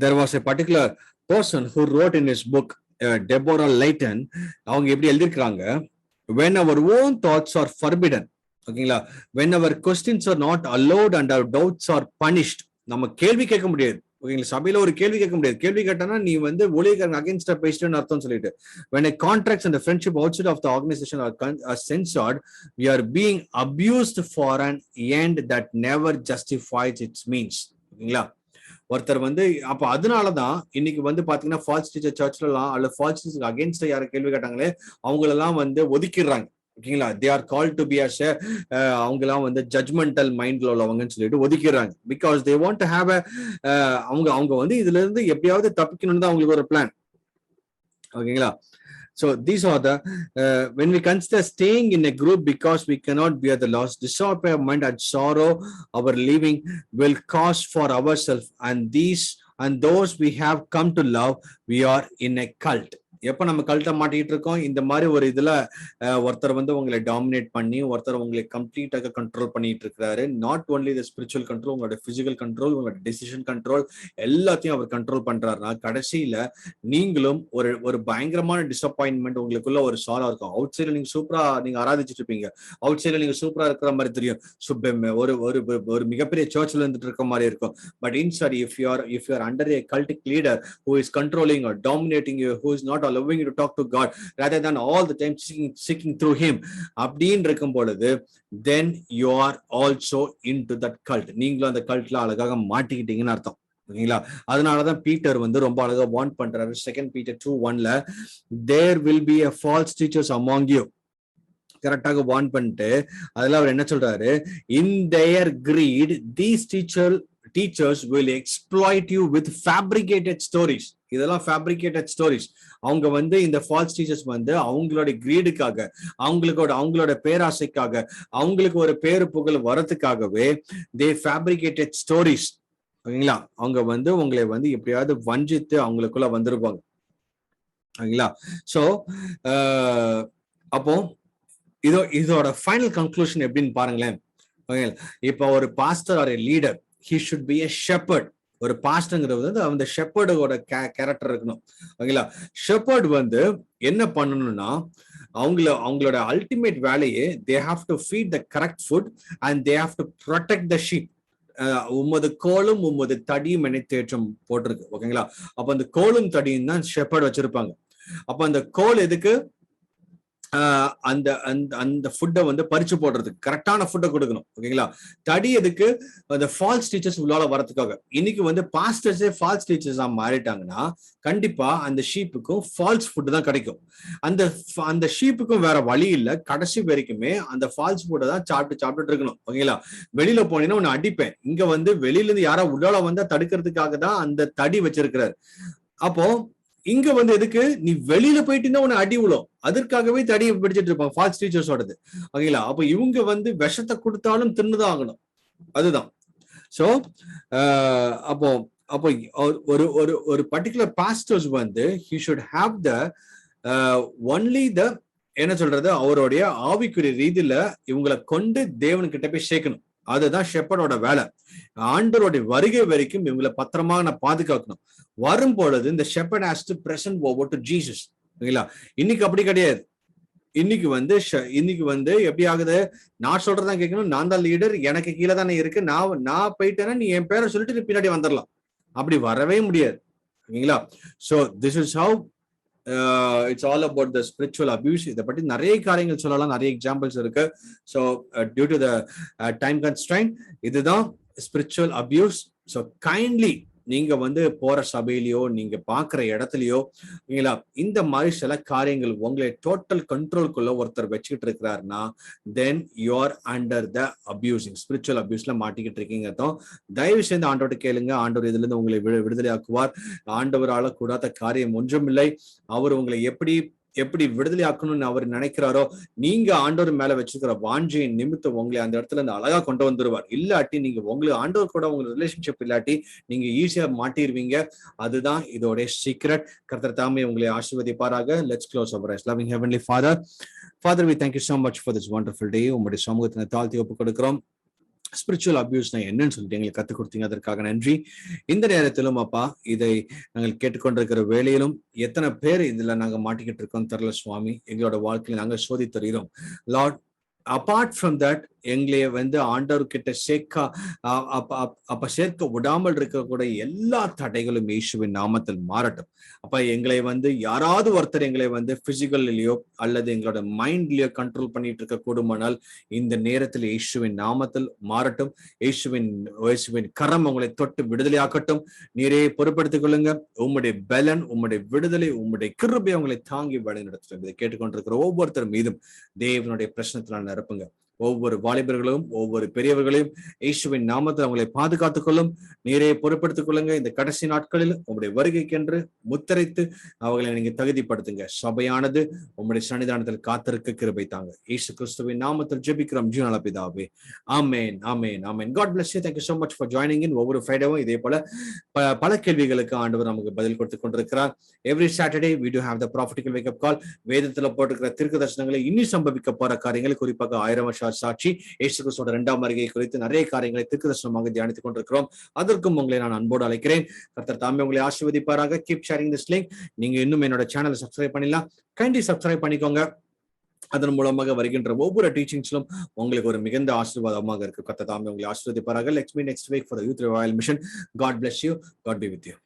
there was a particular person who wrote in his book, Deborah Layton. அவங்க எப்படி எழுதிருக்காங்க, when our own thoughts are forbidden, ஓகேங்களா, when our questions are not allowed and our doubts are punished. நம்ம கேள்வி கேட்க முடியாது. ஓகேங்களா? சபையில ஒரு கேள்வி கேட்க முடியாது. கேள்வி கேட்டானா நீ ஊழியக்காரன் அகைன்ஸ்டா பேசிட்டேன்னு அர்த்தம் சொல்லிட்டு. when a contracts and the friendship outside of the organization are censored, we are being abused for an end that never justifies its means. ஓகேங்களா? ஒருத்தர் அப்ப அதனாலதான் இன்னைக்கு பாத்தீங்கன்னா ஃபால்ஸ் டீச்சர் சர்ச்ல எல்லாம் அல்ல ஃபால்ஸ் டீச்சர் அகைன்ஸ்டா யார கேள்வி கேட்டாங்களே அவங்களெல்லாம் ஒதுக்கிடுறாங்க. ஓகேங்களா? They are called to be as அவங்க எல்லாம் ஜட்மெண்டல் மைண்ட்ல உள்ளவங்கன்னு சொல்லிட்டு ஒதுக்கிடுறாங்க. Because they want to have அவங்க இதுல இருந்து எப்படியாவது தப்பிக்கணும்னு தான் அவங்களுக்கு ஒரு பிளான். ஓகேங்களா? So these are the when we consider staying in a group because we cannot bear the loss, disappointment and sorrow our leaving will cause for ourselves and those we have come to love, we are in a cult. எப்ப நம்ம கல்ட்ட மாட்டிட்டு இருக்கோம், இந்த மாதிரி ஒரு இதுல ஒருத்தர் உங்களை டாமினேட் பண்ணி ஒருத்தர் உங்களை கம்ப்ளீட்டாக கண்ட்ரோல் பண்ணிட்டு இருக்கிறாரு. Not only the spiritual control, உங்களோட பிசிக்கல் கண்ட்ரோல், உங்களோட டிசிஷன் கண்ட்ரோல் எல்லாத்தையும் அவர் கண்ட்ரோல் பண்றாருன்னா கடைசியில நீங்களும் ஒரு பயங்கரமான டிசப்பாயின்மெண்ட் உங்களுக்குள்ள ஒரு சாரா இருக்கும். அவுட் சைட்ல நீங்க சூப்பரா நீங்க ஆராதிச்சுட்டு இருப்பீங்க, அவுட் சைட்ல நீங்க சூப்பரா இருக்கிற மாதிரி தெரியும், ஒரு மிகப்பெரிய சர்ச்ல இருந்துட்டு இருக்க மாதிரி இருக்கும். But inside if you are under a cultic leader who is controlling or dominating you, who is not allowing you to talk to God rather than all the time seeking through him, அப்படிን இருக்கும் பொழுது then you are also into that cult. நீங்களும் அந்த கல்ட்ல அழகாக மாட்டிக்கிட்டீங்கன்னு அர்த்தம். ஓகேங்களா? அதனாலதான் Peter ரொம்ப அழகா வார்ன் பண்றாரு. 2 Peter 2:1ல there will be a false teachers among you. கரெக்டாக வார்ன் பண்ணிட்டு அதுல அவர் என்ன சொல்றாரு, in their greed these teachers will exploit you with fabricated stories. இதெல்லாம் fabricated stories. அவங்க இந்த ஃபால்ஸ் டீச்சர்ஸ் அவங்களோட கிரீடுக்காக, அவங்களோட பேராசைக்காக, அவங்களுக்கு ஒரு பேரு புகழ் வரதுக்காகவே they fabricated stories. ஓகேங்களா? அவங்க உங்களை எப்படியாவது வஞ்சித்து அவங்களுக்குள்ள வந்திருப்பாங்க. ஓகேங்களா? சோ அப்போ இதோட ஃபைனல் கன்க்ளூஷன் எப்படின்னு பாருங்களேன். ஓகேங்களா? இப்போ ஒரு pastor or a leader, he should be a shepherd. ஒரு பாஸ்டர்ங்கிறது அந்த ஷெப்பர்டோட கேரக்டர் இருக்கணும். ஓகேங்களா? ஷெப்பர்ட் என்ன பண்ணணும்னா அவங்களோட அல்டிமேட் வேலையே they have to feed the correct food and they have to protect the sheep. உமது கோலும் உமது தடியும் என தேற்றம் போட்டிருக்கு. ஓகேங்களா? அப்ப அந்த கோலும் தடியும் தான் ஷெப்பர்ட் வச்சிருப்பாங்க. அப்ப அந்த கோல் எதுக்கு, அந்த அந்த ஃபுட்டை பறிச்சு போடுறதுக்கு, கரெக்டான ஃபுட்டை கொடுக்கணும். ஓகேங்களா? தடி எதுக்கு, அந்த ஃபால்ஸ் டீச்சர்ஸ் உள்ளால வரதுக்காக. இன்னைக்கு பாஸ்டர்ஸே ஃபால்ஸ் டீச்சர்ஸா மாறிட்டாங்கன்னா கண்டிப்பா அந்த ஷீப்புக்கும் ஃபால்ஸ் ஃபுட் தான் கிடைக்கும். அந்த ஷீப்புக்கும் வேற வழி இல்லை, கடைசி வரைக்குமே அந்த ஃபால்ஸ் ஃபுட்டை தான் சாப்பிட்டு இருக்கணும். ஓகேங்களா? வெளியில போனீங்கன்னா உன்னை அடிப்பேன், இங்க வெளியில இருந்து யாரா உள்ளால வந்தா தடுக்கிறதுக்காக தான் அந்த தடி வச்சிருக்கிறாரு. அப்போ இங்க எதுக்கு, நீ வெளியில போயிட்டு இருந்தா உன்னை அடி விழும், அதற்காகவே தடியை பிடிச்சிட்டு இருப்பாங்க ஃபால்ஸ் டீச்சர்ஸோடது. ஓகேங்களா? அப்ப இவங்க விஷத்தை கொடுத்தாலும் தின்னுதான் ஆகணும். அதுதான். சோ அப்போ ஒரு particular pastors he should have the only the என்ன சொல்றது, அவருடைய ஆவிக்குரிய ரீதியில இவங்களை கொண்டு தேவன்கிட்ட போய் சேர்க்கணும். அதுதான் ஷெப்பர்டோட வேலை. ஆண்டவருடைய வருகை வரைக்கும் இவங்களை பத்திரமா நான் பாதுகாக்கணும். வரும் பொழுது இந்த shepherd has to present over to Jesus. ஓகேங்களா? இன்னைக்கு அப்படி கிடையாது. இன்னைக்கு எப்படி ஆகுது, நான் சொல்றதான் கேட்கணும், நான் தான் லீடர், எனக்கு கீழே தானே இருக்கு, நான் போயிட்டேன்னா நீ என் பேரை சொல்லிட்டு நீ பின்னாடி வந்துடலாம். அப்படி வரவே முடியாது. ஓகேங்களா? So this is how it's all about the spiritual abuse. இதை பற்றி நிறைய காரியங்கள் சொல்லலாம், நிறைய எக்ஸாம்பிள்ஸ் இருக்கு. So due to the time constraint இதுதான் spiritual abuse. So kindly நீங்க வந்து போற சபையிலயோ நீங்க பாக்குற இடத்துலயோ இல்லைங்களா, இந்த மாதிரி சில காரியங்கள் உங்களை டோட்டல் கண்ட்ரோல்குள்ள ஒருத்தர் வச்சுக்கிட்டு இருக்கிறாருன்னா, then you are under the abusing spiritual அபியூஸ்ல மாட்டிக்கிட்டு இருக்கீங்க அர்த்தம். தயவு செய்து ஆண்டவர்கிட்ட கேளுங்க. ஆண்டவர் இதுல இருந்து உங்களை விடுதலை ஆக்குவார். ஆண்டவரால கூடாத காரியம் ஒன்றுமில்லை. அவர் உங்களை எப்படி எப்படி விடுதலை ஆக்கணும்னு அவர் நினைக்கிறாரோ, நீங்க ஆண்டவர் மேல வச்சிருக்கிற வாஞ்சையின் நிமித்தம் உங்களை அந்த இடத்துல இருந்து அழகா கொண்டு வந்துருவார். இல்லாட்டி நீங்க உங்களுக்கு ஆண்டவர் கூட உங்களுக்கு ரிலேஷன்ஷிப் இல்லாட்டி நீங்க ஈஸியா மாட்டிருவீங்க. அதுதான் இதோட சீக்ரெட். கர்த்தர் தாமே உங்களை ஆசீர்வதிப்பாராக. Let's close our eyes. Loving heavenly father, father we thank you so much for this wonderful day. உங்களுடைய சமூகத்தினை தாழ்த்தி ஒப்புக் கொடுக்கிறோம். ஸ்பிரிச்சுவல் அபியூஸ்னா என்னன்னு சொல்லிட்டு எங்களுக்கு கற்றுக் கொடுத்தீங்க, அதற்காக நன்றி. இந்த நேரத்திலும் அப்பா, இதை நாங்கள் கேட்டுக்கொண்டிருக்கிற வேளையிலும் எத்தனை பேர் இதுல நாங்க மாட்டிக்கிட்டு இருக்கோம் தெரியல சுவாமி. எங்களோட வாழ்க்கையில நாங்கள் சோதித்தறிகிறோம் லார்ட். அபார்ட் ஃப்ரம் தட், எங்களை வந்து ஆண்டவர் கிட்ட சேர்க்க விடாமல் இருக்கக்கூடிய எல்லா தடைகளும் இயேசுவின் நாமத்தில் மாறட்டும். அப்ப எங்களை வந்து யாராவது ஒருத்தர் எங்களை வந்து பிசிக்கல்லையோ அல்லது எங்களோட மைண்ட்லயோ கண்ட்ரோல் பண்ணிட்டு இருக்க கூடுமானால் இந்த நேரத்தில் இயேசுவின் நாமத்தில் மாறட்டும். இயேசுவின் கரம் உங்களை தொட்டு விடுதலையாக்கட்டும். நீரே பொறுப்படுத்திக் கொள்ளுங்க. உம்முடைய பலன், உம்முடைய விடுதலை, உம்முடைய கிருபை உங்களை தாங்கி வழி நடத்தும். இதை கேட்டுக்கொண்டிருக்கிற ஒவ்வொருத்தர் மீதும் தேவனுடைய பிரச்சனத்தினால் நிரப்புங்க. ஒவ்வொரு வாலிபர்களும் ஒவ்வொரு பெரியவர்களையும் இயேசுவின் நாமத்தில் அவங்களை பாதுகாத்துக் கொள்ளும். நீரே பொறுப்படுத்திக் கொள்ளுங்க. இந்த கடைசி நாட்களில் உங்களுடைய வருகைக்கென்று முத்திரைத்து அவர்களை நீங்க தகுதிப்படுத்துங்க. சபையானது உங்களுடைய சன்னிதானத்தில் காத்திருக்க கிருபை தாங்க. இயேசு கிறிஸ்துவின் நாமத்தில் ஜெபிக்கிறோம் ஜீவனுள்ள பிதாவே. ஆமென், ஆமென், ஆமென். God bless you. Thank you so much for joining in. ஒவ்வொரு ஃப்ரைடேவும் இதே போல பல கேள்விகளுக்கு ஆண்டவர் நமக்கு பதில் கொடுத்து கொண்டிருக்கிறார். Every Saturday we do have the prophetical wake up call. வேதத்துல போட்டிருக்கிற தீர்க்க தரிசனங்களை இனி சம்பவிக்க போற காரியங்கள், குறிப்பாக 1000 வருஷ சாட்சி, இயேசு கிறிஸ்துவோட 2ஆம் வருகை குறித்து நிறைய காரியங்களை தீர்க்கதரிசனமாக தியானித்துக் கொண்டிருக்கிறோம். அதற்கும் உங்களை நான் அன்போடு அழைக்கிறேன். கர்த்தர் தாமே உங்களை ஆசீர்வதிப்பாராக. Keep sharing this link. நீங்க இன்னும் என்னோட சேனலை சப்ஸ்கிரைப் பண்ணலாம். கைண்ட்லி சப்ஸ்கிரைப் பண்ணிக்கோங்க. அதன் மூலமாக வருகின்ற ஒவ்வொரு டீச்சிங்ஸ்லும் உங்களுக்கு ஒரு மிகுந்த ஆசீர்வாதமாக இருக்கு. கர்த்தர் தாமே உங்களை ஆசீர்வதிப்பாராக. Let's meet next week for the youth revival mission. God bless you. God be with you.